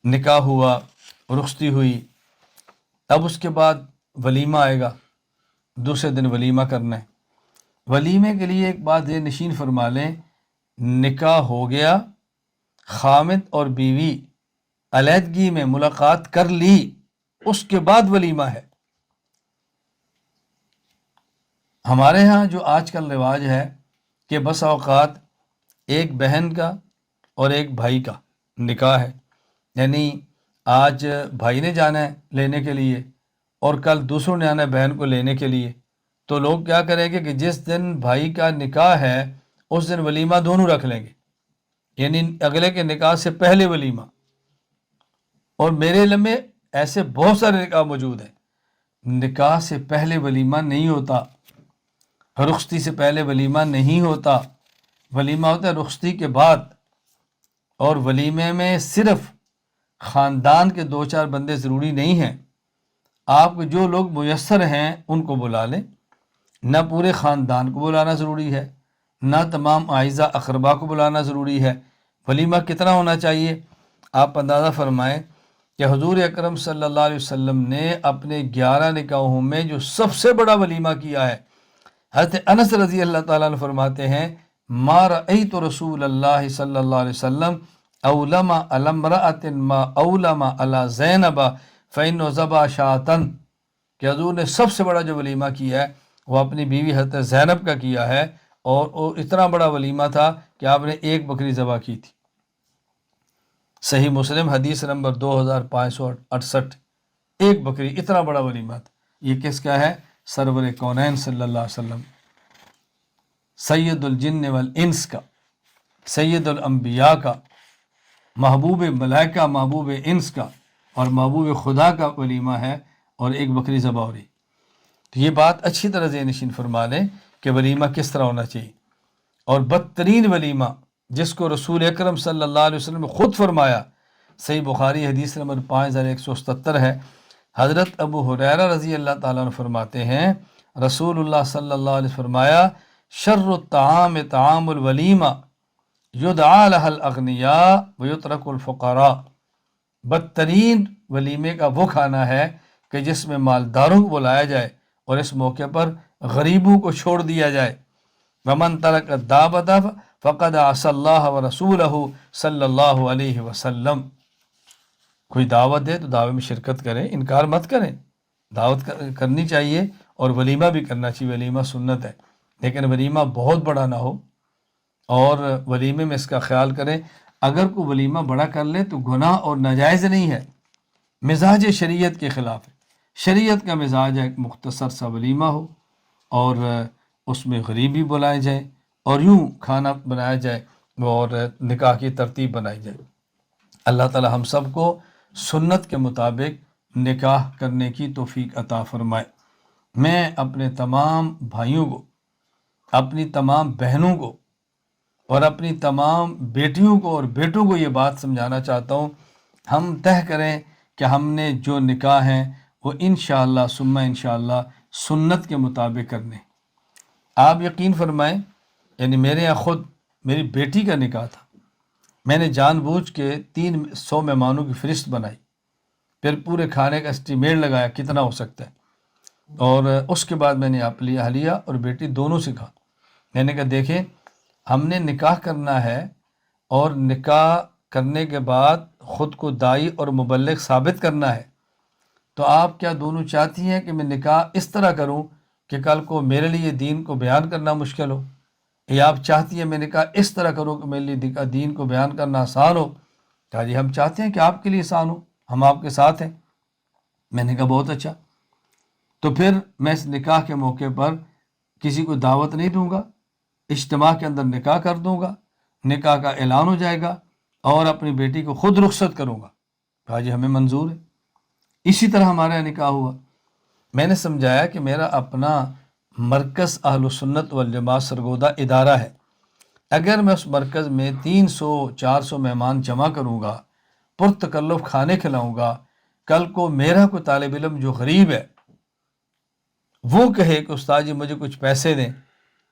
نکاح ہوا، رخصتی ہوئی، اب اس کے بعد ولیمہ آئے گا، دوسرے دن ولیمہ کرنا ہے۔ ولیمے کے لیے ایک بات یہ نشین فرما لیں، نکاح ہو گیا، خامد اور بیوی علیحدگی میں ملاقات کر لی، اس کے بعد ولیمہ ہے۔ ہمارے ہاں جو آج کل رواج ہے کہ بس اوقات ایک بہن کا اور ایک بھائی کا نکاح ہے، یعنی آج بھائی نے جانا ہے لینے کے لیے اور کل دوسروں نے آنا ہے بہن کو لینے کے لیے۔ تو لوگ کیا کریں گے کہ جس دن بھائی کا نکاح ہے اس دن ولیمہ دونوں رکھ لیں گے، یعنی اگلے کے نکاح سے پہلے ولیمہ۔ اور میرے علم میں ایسے بہت سارے نکاح موجود ہیں، نکاح سے پہلے ولیمہ نہیں ہوتا، رخصتی سے پہلے ولیمہ نہیں ہوتا، ولیمہ ہوتا ہے رخصتی کے بعد۔ اور ولیمے میں صرف خاندان کے 2-4 بندے ضروری نہیں ہیں، آپ کو جو لوگ میسر ہیں ان کو بلا لیں، نہ پورے خاندان کو بلانا ضروری ہے، نہ تمام اعزا اقربا کو بلانا ضروری ہے۔ ولیمہ کتنا ہونا چاہیے؟ آپ اندازہ فرمائیں کہ حضور اکرم صلی اللہ علیہ وسلم نے اپنے 11 نکاحوں میں جو سب سے بڑا ولیمہ کیا ہے، حضرت انس رضی اللہ تعالیٰ عنہ فرماتے ہیں ما رأیت رسول اللہ صلی اللہ علیہ وسلم اولم علی امرأۃ ما اولم علی زینب فإنہ ذبح شاۃ، کہ حضور نے سب سے بڑا جو ولیمہ کیا ہے وہ اپنی بیوی حضرت زینب کا کیا ہے، اور وہ اتنا بڑا ولیمہ تھا کہ آپ نے ایک بکری ذبح کی تھی۔ صحیح مسلم حدیث نمبر 2568، ایک بکری، اتنا بڑا ولیمہ تھا۔ یہ کس کا ہے؟ سرور کونین صلی اللہ علیہ وسلم، سید الجن والانس کا، سید الانبیاء کا، محبوب ملائکہ، محبوب انس کا اور محبوب خدا کا ولیمہ ہے، اور ایک بکری ذبح ہو رہی۔ تو یہ بات اچھی طرح ذہن نشین فرما لیں کہ ولیمہ کس طرح ہونا چاہیے۔ اور بدترین ولیمہ جس کو رسول اکرم صلی اللہ علیہ وسلم نے خود فرمایا، صحیح بخاری حدیث نمبر 5177 ہے، حضرت ابو ہریرہ رضی اللہ تعالیٰ عنہ فرماتے ہیں رسول اللہ صلی اللہ علیہ وسلم فرمایا شر الطعام طعام الولیمہ یدعا لها الاغنیاء ویترک الفقراء، بدترین ولیمے کا وہ کھانا ہے کہ جس میں مالداروں کو بلایا جائے اور اس موقع پر غریبوں کو چھوڑ دیا جائے۔ ومن ترک الدعوۃ فقد عصى اللہ ورسولہ صلی اللہ علیہ وسلم، کوئی دعوت دے تو دعوے میں شرکت کریں، انکار مت کریں، دعوت کرنی چاہیے اور ولیمہ بھی کرنا چاہیے، ولیمہ سنت ہے، لیکن ولیمہ بہت بڑا نہ ہو، اور ولیمے میں اس کا خیال کریں۔ اگر کوئی ولیمہ بڑا کر لے تو گناہ اور ناجائز نہیں ہے، مزاج شریعت کے خلاف ہے۔ شریعت کا مزاج ہے ایک مختصر سا ولیمہ ہو، اور اس میں غریب بھی بلائے جائیں، اور یوں کھانا بنایا جائے اور نکاح کی ترتیب بنائی جائے۔ اللہ تعالی ہم سب کو سنت کے مطابق نکاح کرنے کی توفیق عطا فرمائے۔ میں اپنے تمام بھائیوں کو، اپنی تمام بہنوں کو اور اپنی تمام بیٹیوں کو اور بیٹوں کو یہ بات سمجھانا چاہتا ہوں، ہم طے کریں کہ ہم نے جو نکاح ہیں وہ انشاءاللہ ثم انشاءاللہ سنت کے مطابق کرنے۔ آپ یقین فرمائیں، یعنی میرے یہاں خود میری بیٹی کا نکاح تھا، میں نے جان بوجھ کے 300 مہمانوں کی فہرست بنائی، پھر پورے کھانے کا اسٹیمیٹ لگایا کتنا ہو سکتا ہے، اور اس کے بعد میں نے اپنی اہلیہ اور بیٹی دونوں سے کہا، میں نے کہا دیکھیں ہم نے نکاح کرنا ہے، اور نکاح کرنے کے بعد خود کو داعی اور مبلغ ثابت کرنا ہے، تو آپ کیا دونوں چاہتی ہیں کہ میں نکاح اس طرح کروں کہ کل کو میرے لیے دین کو بیان کرنا مشکل ہو، یا آپ چاہتی ہیں میں نکاح اس طرح کروں کہ میرے لیے دین کو بیان کرنا آسان ہو؟ کہا جی ہم چاہتے ہیں کہ آپ کے لیے آسان ہو، ہم آپ کے ساتھ ہیں۔ میں نے کہا بہت اچھا، تو پھر میں اس نکاح کے موقع پر کسی کو دعوت نہیں دوں گا، اجتماع کے اندر نکاح کر دوں گا، نکاح کا اعلان ہو جائے گا، اور اپنی بیٹی کو خود رخصت کروں گا۔ کہا جی ہمیں منظور ہے۔ اسی طرح ہمارا نکاح ہوا۔ میں نے سمجھایا کہ میرا اپنا مرکز اہل سنت والجماعت سرگودہ ادارہ ہے، اگر میں اس مرکز میں 300-400 مہمان جمع کروں گا، پرتکلف کھانے کھلاؤں گا، کل کو میرا کوئی طالب علم جو غریب ہے وہ کہے کہ استاد جی مجھے کچھ پیسے دیں،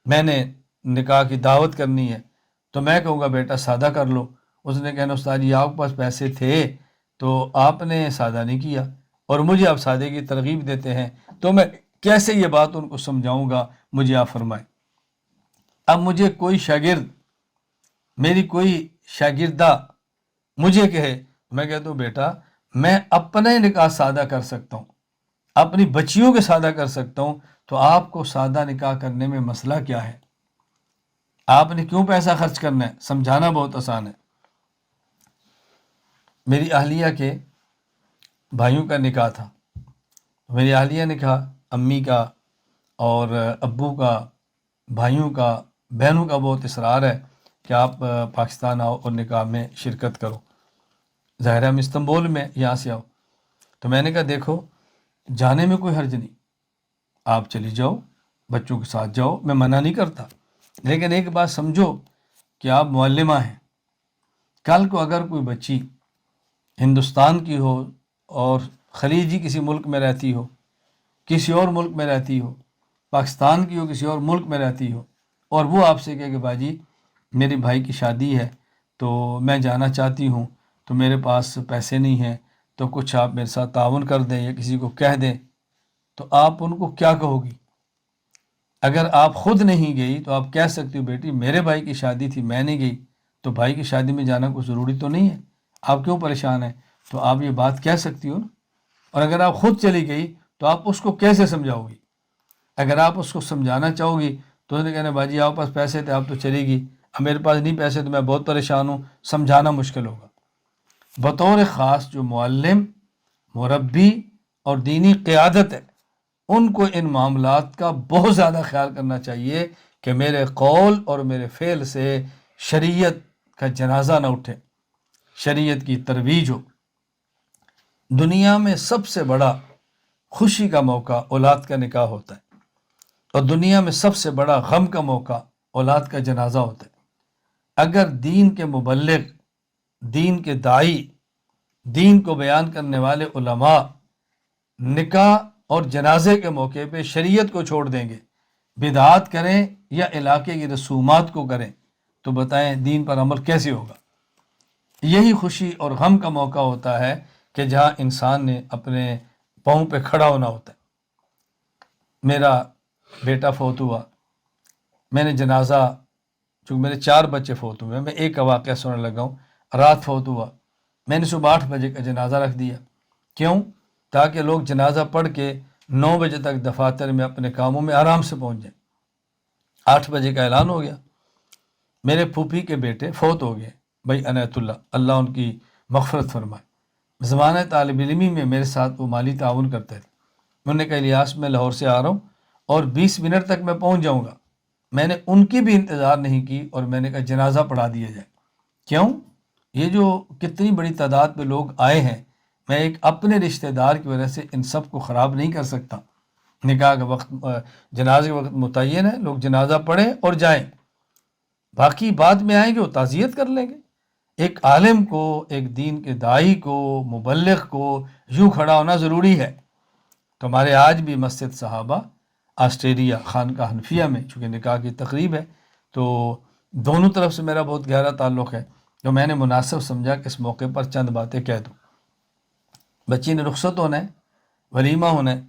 میں نے نکاح کی دعوت کرنی ہے، تو میں کہوں گا بیٹا سادہ کر لو۔ اس نے کہنا استاد جی آپ کے پاس پیسے تھے تو آپ نے سادہ نہیں کیا، اور مجھے آپ سادے کی ترغیب دیتے ہیں، تو میں کیسے یہ بات ان کو سمجھاؤں گا؟ مجھے آپ فرمائیں۔ اب مجھے کوئی شاگرد، میری کوئی شاگردہ مجھے کہے، میں کہتا ہوں بیٹا میں اپنے نکاح سادہ کر سکتا ہوں، اپنی بچیوں کے سادہ کر سکتا ہوں، تو آپ کو سادہ نکاح کرنے میں مسئلہ کیا ہے؟ آپ نے کیوں پیسہ خرچ کرنا ہے؟ سمجھانا بہت آسان ہے۔ میری اہلیہ کے بھائیوں کا نکاح تھا، میری اہلیہ نے کہا امی کا اور ابو کا، بھائیوں کا، بہنوں کا بہت اصرار ہے کہ آپ پاکستان آؤ اور نکاح میں شرکت کرو، ظاہر ہے ہم استنبول میں، یہاں سے آؤ۔ تو میں نے کہا دیکھو جانے میں کوئی حرج نہیں، آپ چلی جاؤ، بچوں کے ساتھ جاؤ، میں منع نہیں کرتا، لیکن ایک بات سمجھو کہ آپ معلمہ ہیں، کل کو اگر کوئی بچی ہندوستان کی ہو اور خلیجی کسی ملک میں رہتی ہو، کسی اور ملک میں رہتی ہو، پاکستان کی ہو کسی اور ملک میں رہتی ہو، اور وہ آپ سے کہے کہ باجی میری بھائی کی شادی ہے تو میں جانا چاہتی ہوں، تو میرے پاس پیسے نہیں ہیں، تو کچھ آپ میرے ساتھ تعاون کر دیں یا کسی کو کہہ دیں، تو آپ ان کو کیا کہو گی؟ اگر آپ خود نہیں گئی تو آپ کہہ سکتی ہو بیٹی میرے بھائی کی شادی تھی میں نہیں گئی، تو بھائی کی شادی میں جانا کوئی ضروری تو نہیں ہے، آپ کیوں پریشان ہیں؟ تو آپ یہ بات کہہ سکتی ہو نا۔ اور اگر آپ خود چلی گئی تو آپ اس کو کیسے سمجھاؤ گی؟ اگر آپ اس کو سمجھانا چاہو گی تو اس نے کہنا باجی آپ پاس پیسے تھے آپ تو چلی گئی، اب میرے پاس نہیں پیسے تو میں بہت پریشان ہوں، سمجھانا مشکل ہوگا۔ بطور خاص جو معلم، مربی اور دینی قیادت ہے، ان کو ان معاملات کا بہت زیادہ خیال کرنا چاہیے کہ میرے قول اور میرے فعل سے شریعت کا جنازہ نہ اٹھے، شریعت کی ترویج ہو۔ دنیا میں سب سے بڑا خوشی کا موقع اولاد کا نکاح ہوتا ہے، اور دنیا میں سب سے بڑا غم کا موقع اولاد کا جنازہ ہوتا ہے۔ اگر دین کے مبلغ، دین کے داعی، دین کو بیان کرنے والے علماء نکاح اور جنازے کے موقع پہ شریعت کو چھوڑ دیں گے، بدعات کریں یا علاقے کی رسومات کو کریں، تو بتائیں دین پر عمل کیسے ہوگا؟ یہی خوشی اور غم کا موقع ہوتا ہے کہ جہاں انسان نے اپنے پاؤں پہ کھڑا ہونا ہوتا ہے۔ میرا بیٹا فوت ہوا، میں نے جنازہ، چونکہ میرے 4 بچے فوت ہوئے، میں ایک کا واقعہ سننے لگا ہوں، رات فوت ہوا، میں نے صبح 8 بجے کا جنازہ رکھ دیا۔ کیوں؟ تاکہ لوگ جنازہ پڑھ کے 9 بجے تک دفاتر میں اپنے کاموں میں آرام سے پہنچ جائیں۔ 8 بجے کا اعلان ہو گیا، میرے پھوپھی کے بیٹے فوت ہو گئے، بھائی عنایت اللہ، اللہ ان کی مغفرت فرمائے۔ زمانہ طالب علمی میں میرے ساتھ وہ مالی تعاون کرتے تھے۔ انہوں نے کہا الیاس میں لاہور سے آ رہا ہوں اور 20 منٹ تک میں پہنچ جاؤں گا۔ میں نے ان کی بھی انتظار نہیں کی اور میں نے کہا جنازہ پڑھا دیا جائے۔ کیوں؟ یہ جو کتنی بڑی تعداد پہ لوگ آئے ہیں، میں ایک اپنے رشتہ دار کی وجہ سے ان سب کو خراب نہیں کر سکتا۔ نکاح کا وقت، جنازے کا وقت متعین ہے، لوگ جنازہ پڑھیں اور جائیں، باقی بعد میں آئیں گے وہ تعزیت کر لیں گے۔ ایک عالم کو، ایک دین کے داعی کو، مبلغ کو یوں کھڑا ہونا ضروری ہے۔ تو ہمارے آج بھی مسجد صحابہ آسٹریلیا خانقاہ حنفیہ میں چونکہ نکاح کی تقریب ہے، تو دونوں طرف سے میرا بہت گہرا تعلق ہے، تو میں نے مناسب سمجھا کہ اس موقع پر چند باتیں کہہ دوں۔ بچی نے رخصت ہونا ہے، ولیمہ ہونا ہے،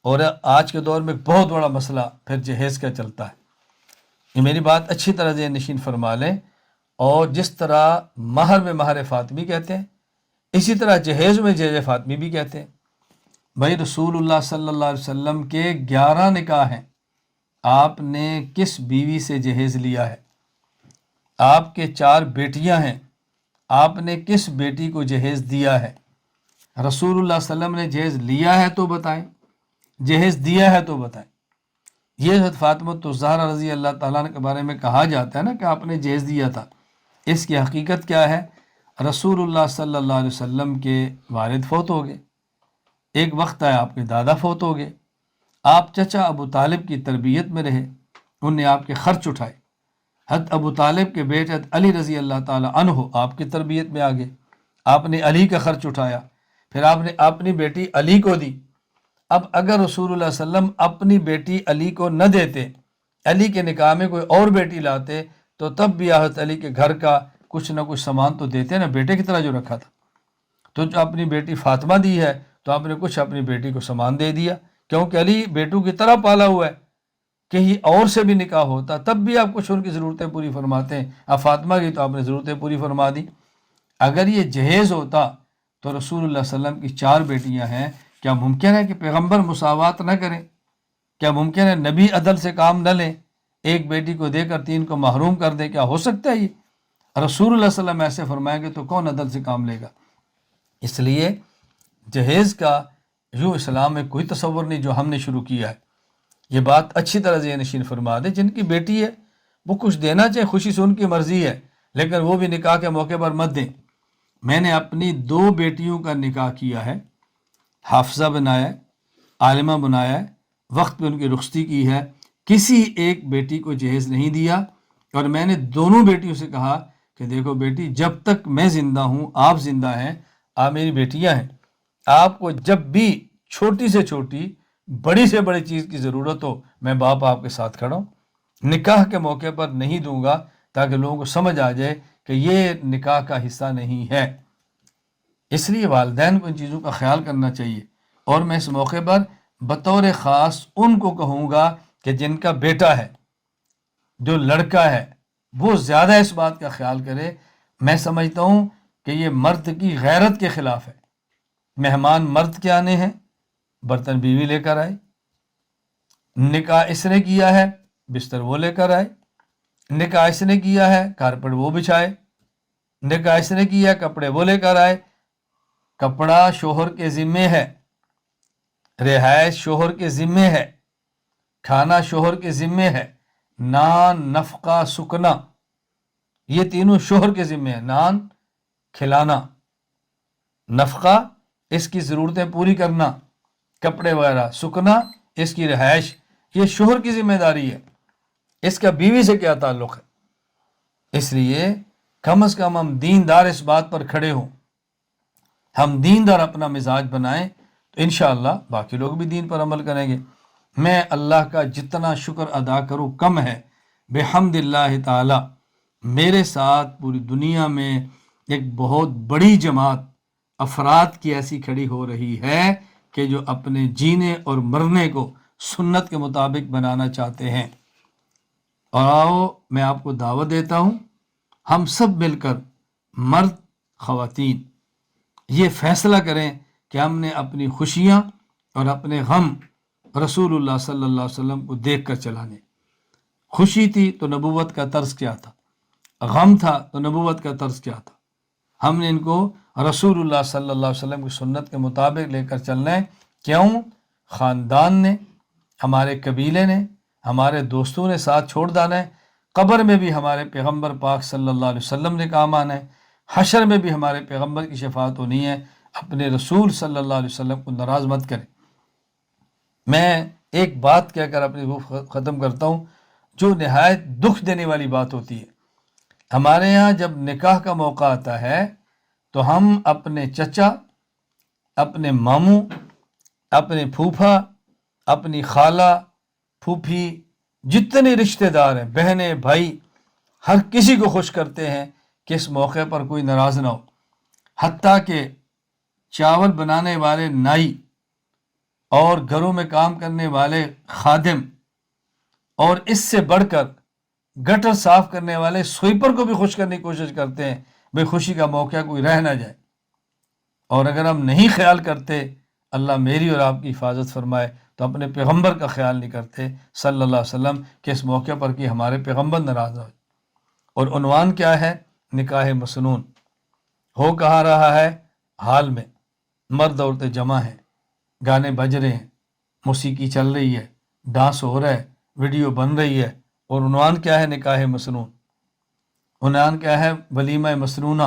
اور آج کے دور میں ایک بہت بڑا مسئلہ پھر جہیز کا چلتا ہے۔ یہ میری بات اچھی طرح ذہن نشین فرما لیں، اور جس طرح مہر میں مہر فاطمی کہتے ہیں، اسی طرح جہیز میں جہیز فاطمی بھی کہتے ہیں۔ بھائی رسول اللہ صلی اللہ علیہ وسلم کے 11 نکاح ہیں، آپ نے کس بیوی سے جہیز لیا ہے؟ آپ کے 4 بیٹیاں ہیں، آپ نے کس بیٹی کو جہیز دیا ہے؟ رسول اللہ صلی اللہ علیہ وسلم نے جہیز لیا ہے تو بتائیں، جہیز دیا ہے تو بتائیں۔ یہ حضرت فاطمہ الزہرا رضی اللہ تعالیٰ عنہ کے بارے میں کہا جاتا ہے نا کہ آپ نے جہیز دیا تھا، اس کی حقیقت کیا ہے؟ رسول اللہ صلی اللہ علیہ وسلم کے والد فوت ہو گئے، ایک وقت آیا آپ کے دادا فوت ہو گئے، آپ چچا ابو طالب کی تربیت میں رہے، انہوں نے آپ کے خرچ اٹھائے۔ حضرت ابو طالب کے بیٹے حضرت علی رضی اللہ تعالیٰ عنہ آپ کی تربیت میں آگے، آپ نے علی کا خرچ اٹھایا، پھر آپ نے اپنی بیٹی علی کو دی۔ اب اگر رسول اللہ صلی اللہ علیہ وسلم اپنی بیٹی علی کو نہ دیتے، علی کے نکاح میں کوئی اور بیٹی لاتے، تو تب بھی حضرت علی کے گھر کا کچھ نہ کچھ سامان تو دیتے نا، بیٹے کی طرح جو رکھا تھا۔ تو جو اپنی بیٹی فاطمہ دی ہے تو آپ نے کچھ اپنی بیٹی کو سامان دے دیا، کیونکہ علی بیٹوں کی طرح پالا ہوا ہے، کہیں اور سے بھی نکاح ہوتا تب بھی آپ کچھ ان کی ضرورتیں پوری فرماتے ہیں، اب فاطمہ کی تو آپ نے ضرورتیں پوری فرما دی۔ اگر یہ جہیز ہوتا تو رسول اللہ صلی اللہ علیہ وسلم کی 4 بیٹیاں ہیں، کیا ممکن ہے کہ پیغمبر مساوات نہ کریں؟ کیا ممکن ہے نبی عدل سے کام نہ لیں؟ ایک بیٹی کو دے کر 3 کو محروم کر دے؟ کیا ہو سکتا ہے یہ؟ رسول اللہ صلی اللہ علیہ وسلم ایسے فرمائیں گے تو کون عدل سے کام لے گا؟ اس لیے جہیز کا یوں اسلام میں کوئی تصور نہیں جو ہم نے شروع کیا ہے۔ یہ بات اچھی طرح ذہن نشین فرما دے، جن کی بیٹی ہے وہ کچھ دینا چاہے خوشی سے ان کی مرضی ہے، لیکن وہ بھی نکاح کے موقع پر مت دیں۔ میں نے اپنی 2 بیٹیوں کا نکاح کیا ہے، حافظہ بنایا ہے، عالمہ بنایا ہے، وقت پہ ان کی رخصتی کی ہے، کسی ایک بیٹی کو جہیز نہیں دیا، اور میں نے دونوں بیٹیوں سے کہا کہ دیکھو بیٹی، جب تک میں زندہ ہوں، آپ زندہ ہیں، آپ میری بیٹیاں ہیں، آپ کو جب بھی چھوٹی سے چھوٹی بڑی سے بڑی چیز کی ضرورت ہو، میں باپ آپ کے ساتھ کھڑا ہوں۔ نکاح کے موقع پر نہیں دوں گا تاکہ لوگوں کو سمجھ آ جائے کہ یہ نکاح کا حصہ نہیں ہے۔ اس لیے والدین کو ان چیزوں کا خیال کرنا چاہیے، اور میں اس موقع پر بطور خاص ان کو کہوں گا کہ جن کا بیٹا ہے، جو لڑکا ہے، وہ زیادہ اس بات کا خیال کرے۔ میں سمجھتا ہوں کہ یہ مرد کی غیرت کے خلاف ہے۔ مہمان مرد کے آنے ہیں، برتن بیوی لے کر آئے، نکاح اس نے کیا ہے، بستر وہ لے کر آئے، نکاح اس نے کیا ہے، کارپیٹ وہ بچھائے، نکاح اس نے کیا، کپڑے وہ لے کر آئے۔ کپڑا شوہر کے ذمے ہے، رہائش شوہر کے ذمے ہے، کھانا شوہر کے ذمے ہے، نان، نفقہ، سکنا، یہ تینوں شوہر کے ذمے ہیں۔ نان کھلانا، نفقہ اس کی ضرورتیں پوری کرنا، کپڑے وغیرہ، سکنا اس کی رہائش، یہ شوہر کی ذمہ داری ہے۔ اس کا بیوی سے کیا تعلق ہے؟ اس لیے کم از کم ہم دیندار اس بات پر کھڑے ہوں، ہم دیندار اپنا مزاج بنائیں، تو انشاءاللہ باقی لوگ بھی دین پر عمل کریں گے۔ میں اللہ کا جتنا شکر ادا کروں کم ہے۔ بحمد اللہ تعالی میرے ساتھ پوری دنیا میں ایک بہت بڑی جماعت افراد کی ایسی کھڑی ہو رہی ہے کہ جو اپنے جینے اور مرنے کو سنت کے مطابق بنانا چاہتے ہیں۔ اور آؤ میں آپ کو دعوت دیتا ہوں، ہم سب مل کر، مرد خواتین، یہ فیصلہ کریں کہ ہم نے اپنی خوشیاں اور اپنے غم رسول اللہ صلی اللہ علیہ وسلم کو دیکھ کر چلانے۔ خوشی تھی تو نبوت کا طرز کیا تھا، غم تھا تو نبوت کا طرز کیا تھا، ہم نے ان کو رسول اللہ صلی اللہ علیہ وسلم کی سنت کے مطابق لے کر چلنا ہے۔ کیوں؟ خاندان نے، ہمارے قبیلے نے، ہمارے دوستوں نے ساتھ چھوڑ جانا ہے، قبر میں بھی ہمارے پیغمبر پاک صلی اللہ علیہ وسلم نے کام آنا ہے، حشر میں بھی ہمارے پیغمبر کی شفاعت ہونی ہے۔ اپنے رسول صلی اللہ علیہ وسلم کو ناراض مت کریں۔ میں ایک بات کہہ کر اپنی گفتگو ختم کرتا ہوں، جو نہایت دکھ دینے والی بات ہوتی ہے۔ ہمارے ہاں جب نکاح کا موقع آتا ہے تو ہم اپنے چچا، اپنے ماموں، اپنے پھوپھا، اپنی خالہ، پھوپھی، جتنے رشتہ دار ہیں، بہنیں، بھائی، ہر کسی کو خوش کرتے ہیں کہ اس موقع پر کوئی ناراض نہ ہو۔ حتیٰ کہ چاول بنانے والے نائی اور گھروں میں کام کرنے والے خادم، اور اس سے بڑھ کر گٹر صاف کرنے والے سویپر کو بھی خوش کرنے کی کوشش کرتے ہیں، بے خوشی کا موقع کوئی رہ نہ جائے۔ اور اگر ہم نہیں خیال کرتے، اللہ میری اور آپ کی حفاظت فرمائے، تو اپنے پیغمبر کا خیال نہیں کرتے صلی اللہ علیہ وسلم کہ اس موقع پر کہ ہمارے پیغمبر ناراض نہ ہو۔ اور عنوان کیا ہے؟ نکاح مسنون۔ ہو کہاں رہا ہے؟ حال میں مرد عورتیں جمع ہیں، گانے بج رہے ہیں، موسیقی چل رہی ہے، ڈانس ہو رہا ہے، ویڈیو بن رہی ہے، اور عنوان کیا ہے؟ نکاح مسنون۔ عنوان کیا ہے؟ ولیمہ مسنونہ،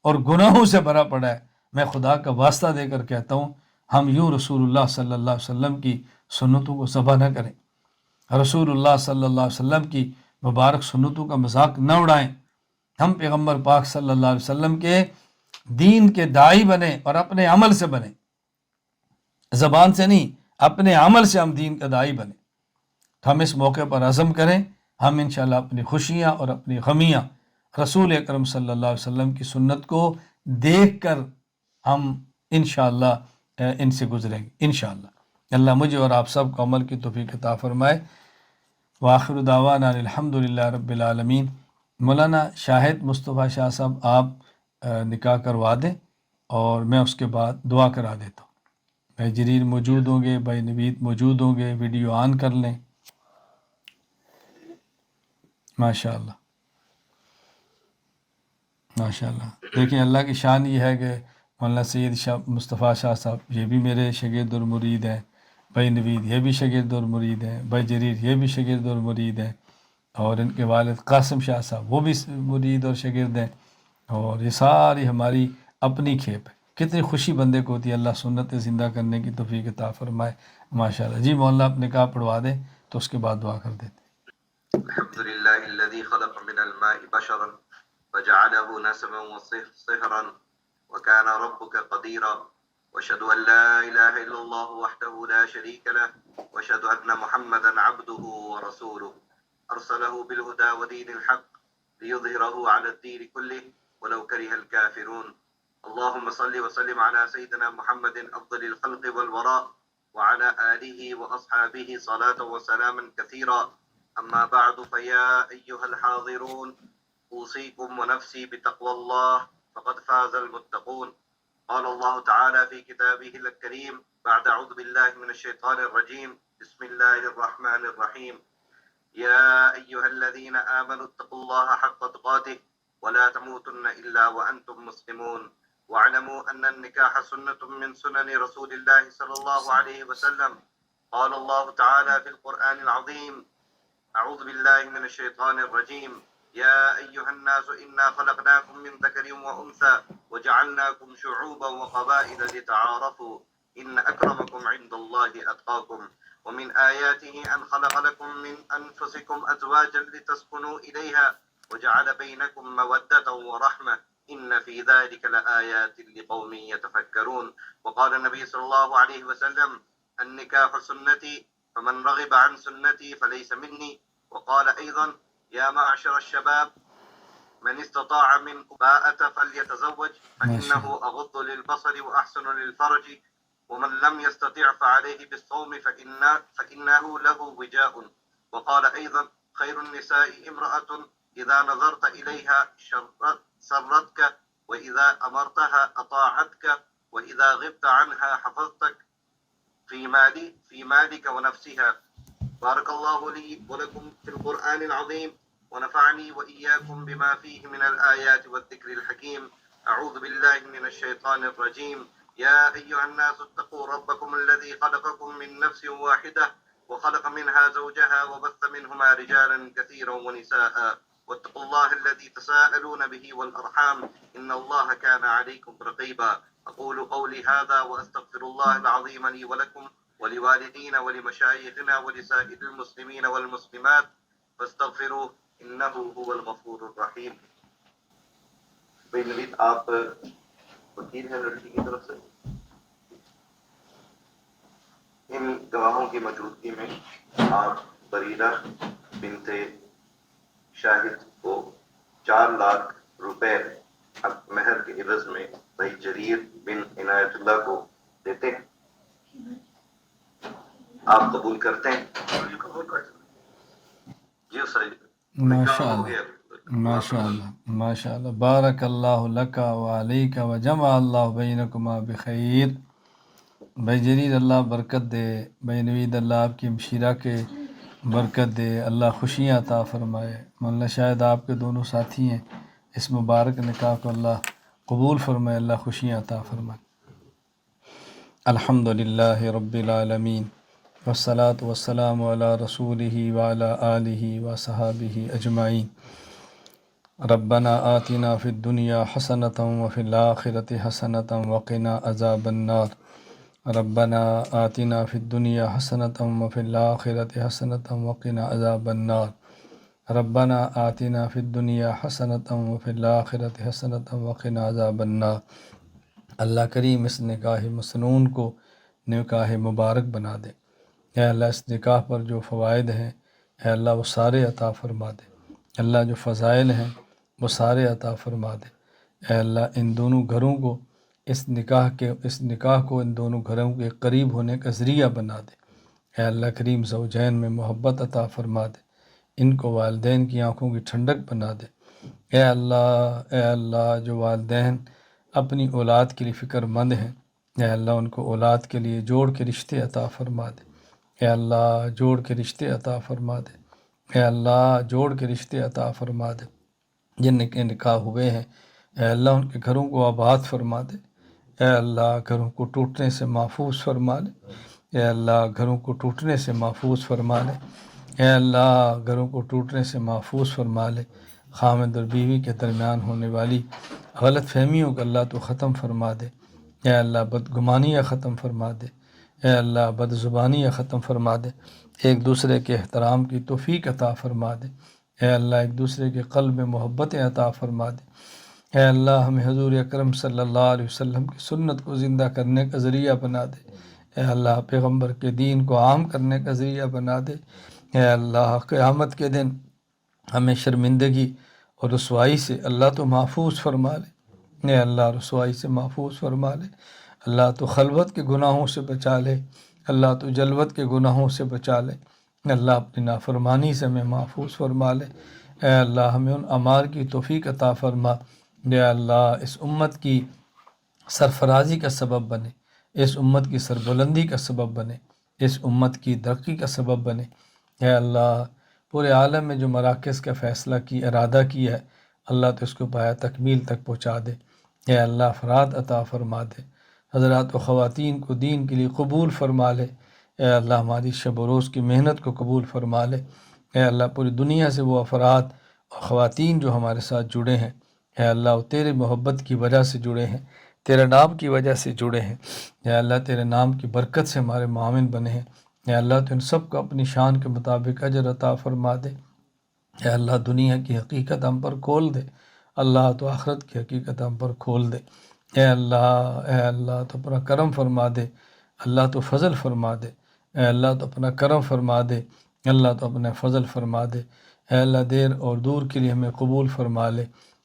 اور گناہوں سے بھرا پڑا ہے۔ میں خدا کا واسطہ دے کر کہتا ہوں، ہم یوں رسول اللہ صلی اللہ علیہ وسلم کی سنتوں کو ذبح نہ کریں، رسول اللہ صلی اللہ علیہ وسلم کی مبارک سنتوں کا مذاق نہ اڑائیں۔ ہم پیغمبر پاک صلی اللہ علیہ وسلم کے دین کے داعی بنیں اور اپنے عمل سے بنیں، زبان سے نہیں، اپنے عمل سے ہم دین کا داعی بنیں۔ تو ہم اس موقع پر عزم کریں، ہم انشاءاللہ اپنی خوشیاں اور اپنی غمیاں رسول اکرم صلی اللہ علیہ وسلم کی سنت کو دیکھ کر ہم انشاءاللہ ان سے گزریں گے انشاءاللہ۔ اللہ مجھے اور آپ سب کو عمل کی توفیق عطا فرمائے۔ وآخر دعوانا الحمدللہ رب العالمین۔ مولانا شاہد مصطفیٰ شاہ صاحب، آپ نکاح کروا دیں اور میں اس کے بعد دعا کرا دیتا ہوں۔ بھائی جریر موجود ہوں گے، بھائی نوید موجود ہوں گے، ویڈیو آن کر لیں۔ ماشاءاللہ ماشاءاللہ۔ دیکھیں اللہ کی شان یہ ہے کہ مولانا سید شاہ مصطفیٰ شاہ صاحب یہ بھی میرے شاگرد اور مرید ہیں، بھائی نوید یہ بھی شاگرد اور مرید ہیں، بھائی جریر یہ بھی شاگرد اور مرید ہیں، اور ان کے والد قاسم شاہ صاحب وہ بھی مرید اور شاگرد ہیں، اور یہ ساری ہماری اپنی کھیپ ہے۔ کتنی خوشی بندے کو ہوتی ہے اللہ سنت زندہ کرنے کی توفیق عطا فرمائے ماشاءاللہ۔ جی مولانا آپ نکاح پڑھوا دیں تو اس کے بعد دعا کر دیتے ہیں۔ الحمد لله الذي خلق من الماء بشرا فجعله نسبا وصهرا وكان ربك قديرا واشهد ان لا اله الا الله وحده لا شريك له واشهد ان محمدا عبده ورسوله ارسله بالهدى ودين الحق ليظهره على الدين كله ولو كره الكافرون. اللهم صل وسلم على سيدنا محمد افضل الخلق والوراء وعلى آله وأصحابه صلاة وسلاما كثيرا. أما بعد فيا أيها الحاضرون أوصيكم ونفسي بتقوى الله فقد فاز المتقون. قال الله تعالى في كتابه الكريم بعد أعوذ بالله من الشيطان الرجيم بسم الله الرحمن الرحيم يا أيها الذين آمنوا اتقوا الله حق تقاته ولا تموتن إلا وأنتم مسلمون واعلموا أن النكاح سنة من سنن رسول الله صلى الله عليه وسلم. قال الله تعالى في القرآن العظيم أعوذ بالله من الشيطان الرجيم يا أيها الناس إنا خلقناكم من ذكر وأنثى وجعلناكم شعوبا وقبائل لتعارفوا إن أكرمكم عند الله أتقاكم ومن آياته أن خلق لكم من أنفسكم أزواجا لتسكنوا إليها وجعل بينكم مودة ورحمة إن في ذلك لآيات لقوم يتفكرون. وقال النبي صلى الله عليه وسلم النكاح سنتي فمن رغب عن سنتي فليس مني. وقال أيضا يا معشر الشباب من استطاع منكم باءة فليتزوج فإنه أغض للبصر وأحسن للفرج ومن لم يستطع فعليه بالصوم فإنه له وجاء. وقال أيضا خير النساء امرأة إذا نظرت إليها سرتك وإذا أمرتها أطاعتك وإذا غبت عنها حفظتك في مالك ونفسها. بارك الله لي ولكم في القرآن العظيم ونفعني وإياكم بما فيه من الآيات والذكر الحكيم. أعوذ بالله من الشيطان الرجيم يا أيها الناس اتقوا ربكم الذي خلقكم من نفس واحدة وخلق منها زوجها وبث منهما رجالا كثيرا ونساء واتقوا الله الذي تساءلون به والأرحام إن الله كان عليكم رقيبا. أقول قولي هذا وأستغفر الله العظيم لي ولكم ولوالدينا ولمشايخنا ولسائر المسلمين والمسلمات فاستغفروه إنه هو الغفور الرحيم. بھائی نوید آپ وکیل ہیں لڑکی کی طرف سے، ان گواہوں کی موجودگی میں آپ بریرہ بنت شاہد کو 4 لاکھ روپے مہر کے عوض میں بھائی جریر بن عنایت اللہ کو دیتے ہیں. آپ قبول کرتے ہیں؟ جی سر ماشاء اللہ بارک اللہ لک و علیک و جمع اللہ بینکما بخیر. بھائی جریر اللہ برکت دے، بھائی نوید اللہ آپ کی ہمشیرہ کے برکت دے، اللہ خوشیاں عطا فرمائے. مولانا شاید آپ کے دونوں ساتھی ہیں، اس مبارک نکاح کو اللہ قبول فرمائے، اللہ خوشیاں عطا فرمائے. الحمدللہ رب العالمین والصلاة والسلام علی رسولہ وعلی آلہ وصحابہ اجمعین. ربنا آتنا فی الدنیا حسنۃ وفی الآخرۃ حسنۃ وقنا عذاب النار. ربنا آتنا فی الدنیا حسنۃ وفی الآخرۃ حسنۃ وقنا عذاب النار. ربنا آتنا فی الدنیا حسنۃ وفی الآخرۃ حسنۃ وقنا عذاب النار. اللہ کریم اس نکاح مسنون کو نکاح مبارک بنا دے. اے اللہ اس نکاح پر جو فوائد ہیں اے اللہ وہ سارے عطا فرما دے. اللہ جو فضائل ہیں وہ سارے عطا فرما دے. اے اللہ ان دونوں گھروں کو اس نکاح کو ان دونوں گھروں کے قریب ہونے کا ذریعہ بنا دے. اے اللہ کریم زوجین میں محبت عطا فرما دے، ان کو والدین کی آنکھوں کی ٹھنڈک بنا دے. اے اللہ جو والدین اپنی اولاد کے لیے فکر مند ہیں اے اللہ ان کو اولاد کے لیے جوڑ کے رشتے عطا فرما دے. اے اللہ جوڑ کے رشتے عطا فرما دے. اے اللہ جوڑ کے رشتے عطا فرما دے. جن کے نکاح ہوئے ہیں اے اللہ ان کے گھروں کو آباد فرما دے. اے اللہ گھروں کو ٹوٹنے سے محفوظ فرما لے. اے اللہ گھروں کو ٹوٹنے سے محفوظ فرما لے. اے اللہ گھروں کو ٹوٹنے سے محفوظ فرما لے، خامد اور بیوی کے درمیان ہونے والی غلط فہمیوں کو اللہ تو ختم فرما دے، اے اللہ بدگمانیاں ختم فرما دے، اے اللہ بد زبانیاں ختم فرما دے، ایک دوسرے کے احترام کی توفیق عطا فرما دے، اے اللہ ایک دوسرے کے قلب میں محبت عطا فرما دے، اے اللہ ہمیں حضور اکرم صلی اللہ علیہ وسلم کی سنت کو زندہ کرنے کا ذریعہ بنا دے، اے اللہ پیغمبر کے دین کو عام کرنے کا ذریعہ بنا دے، اے اللہ قیامت کے دن ہمیں شرمندگی اور رسوائی سے اللہ تو محفوظ فرما لے، اے اللہ رسوائی سے محفوظ فرما لے، اللہ تو خلوت کے گناہوں سے بچا لے، اللہ تو جلوت کے گناہوں سے بچا لے، اللہ اپنی نافرمانی سے ہمیں محفوظ فرما لے، اے اللہ ہمیں ان اعمال کی توفیق عطا فرما، اے اللہ اس امت کی سرفرازی کا سبب بنے، اس امت کی سربلندی کا سبب بنے، اس امت کی ترقی کا سبب بنے، اے اللہ پورے عالم میں جو مراکز کا فیصلہ کی ارادہ کیا ہے اللہ تو اس کو پایا تکمیل تک پہنچا دے، اے اللہ افراد عطا فرما دے، حضرات و خواتین کو دین کے لیے قبول فرما لے، اے اللہ ہماری شب و روز کی محنت کو قبول فرما لے، اے اللہ پوری دنیا سے وہ افراد اور خواتین جو ہمارے ساتھ جڑے ہیں اے اللہ وہ تیرے محبت کی وجہ سے جڑے ہیں، تیرے نام کی وجہ سے جڑے ہیں، اے اللہ تیرے نام کی برکت سے ہمارے معاون بنے ہیں، اے اللہ تو ان سب کو اپنی شان کے مطابق اجر عطا فرما دے، اے اللہ دنیا کی حقیقت ہم پر کھول دے، اللہ تو آخرت کی حقیقت ہم پر کھول دے، اے اللہ تو اپنا کرم فرما دے، اللہ تو فضل فرما دے، اے اللہ تو اپنا کرم فرما دے، اللہ تو اپنا فضل فرما دے، اے اللہ دیر اور دور کے لیے ہمیں قبول فرما لے،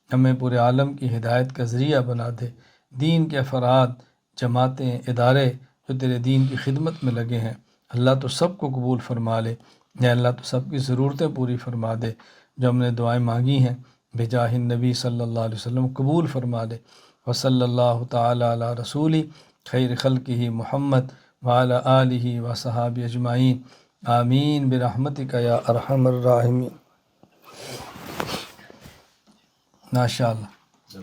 ہمیں پورے عالم کی ہدایت کا ذریعہ بنا دے، دین کے افراد جماعتیں ادارے جو تیرے دین کی خدمت میں لگے ہیں اللہ تو سب کو قبول فرما لے، اے اللہ تو سب کی ضرورتیں پوری فرما دے، جو ہم نے دعائیں مانگی ہیں بجاہ النبی صلی اللہ علیہ وسلم قبول فرما دے، وصلی اللہ تعالی علی رسولی خیر خلقہ محمد وعلی آلہ وصحابہ اجمعین آمین برحمتک یا ارحم الراحمین۔ ماشاء اللہ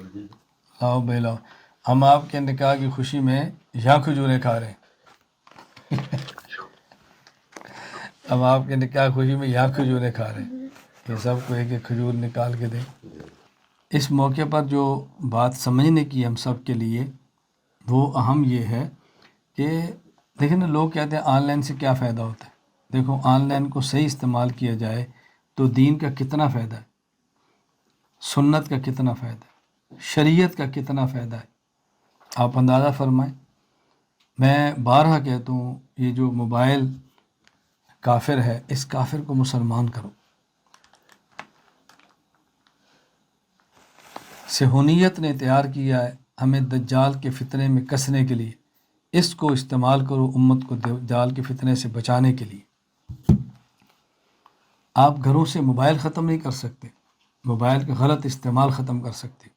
لاؤ بھائی لاؤ، ہم آپ کے نکاح کی خوشی میں یہاں کھجوریں کھا رہے ہیں، ہم آپ کے نکاح کی خوشی میں یہاں کھجوریں کھا رہے ہیں، یہ سب کو ایک ایک کھجور نکال کے دیں۔ اس موقع پر جو بات سمجھنے کی ہم سب کے لیے وہ اہم یہ ہے کہ دیکھیں نا لوگ کہتے ہیں آن لائن سے کیا فائدہ ہوتا ہے، دیکھو آن لائن کو صحیح استعمال کیا جائے تو دین کا کتنا فائدہ ہے، سنت کا کتنا فائدہ ہے، شریعت کا کتنا فائدہ ہے، آپ اندازہ فرمائیں۔ میں بارہا کہتا ہوں یہ جو موبائل کافر ہے اس کافر کو مسلمان کرو، صہیونیت نے تیار کیا ہے ہمیں دجال کے فتنے میں کسنے کے لیے، اس کو استعمال کرو امت کو دجال کے فتنے سے بچانے کے لیے۔ آپ گھروں سے موبائل ختم نہیں کر سکتے، موبائل کا غلط استعمال ختم کر سکتے،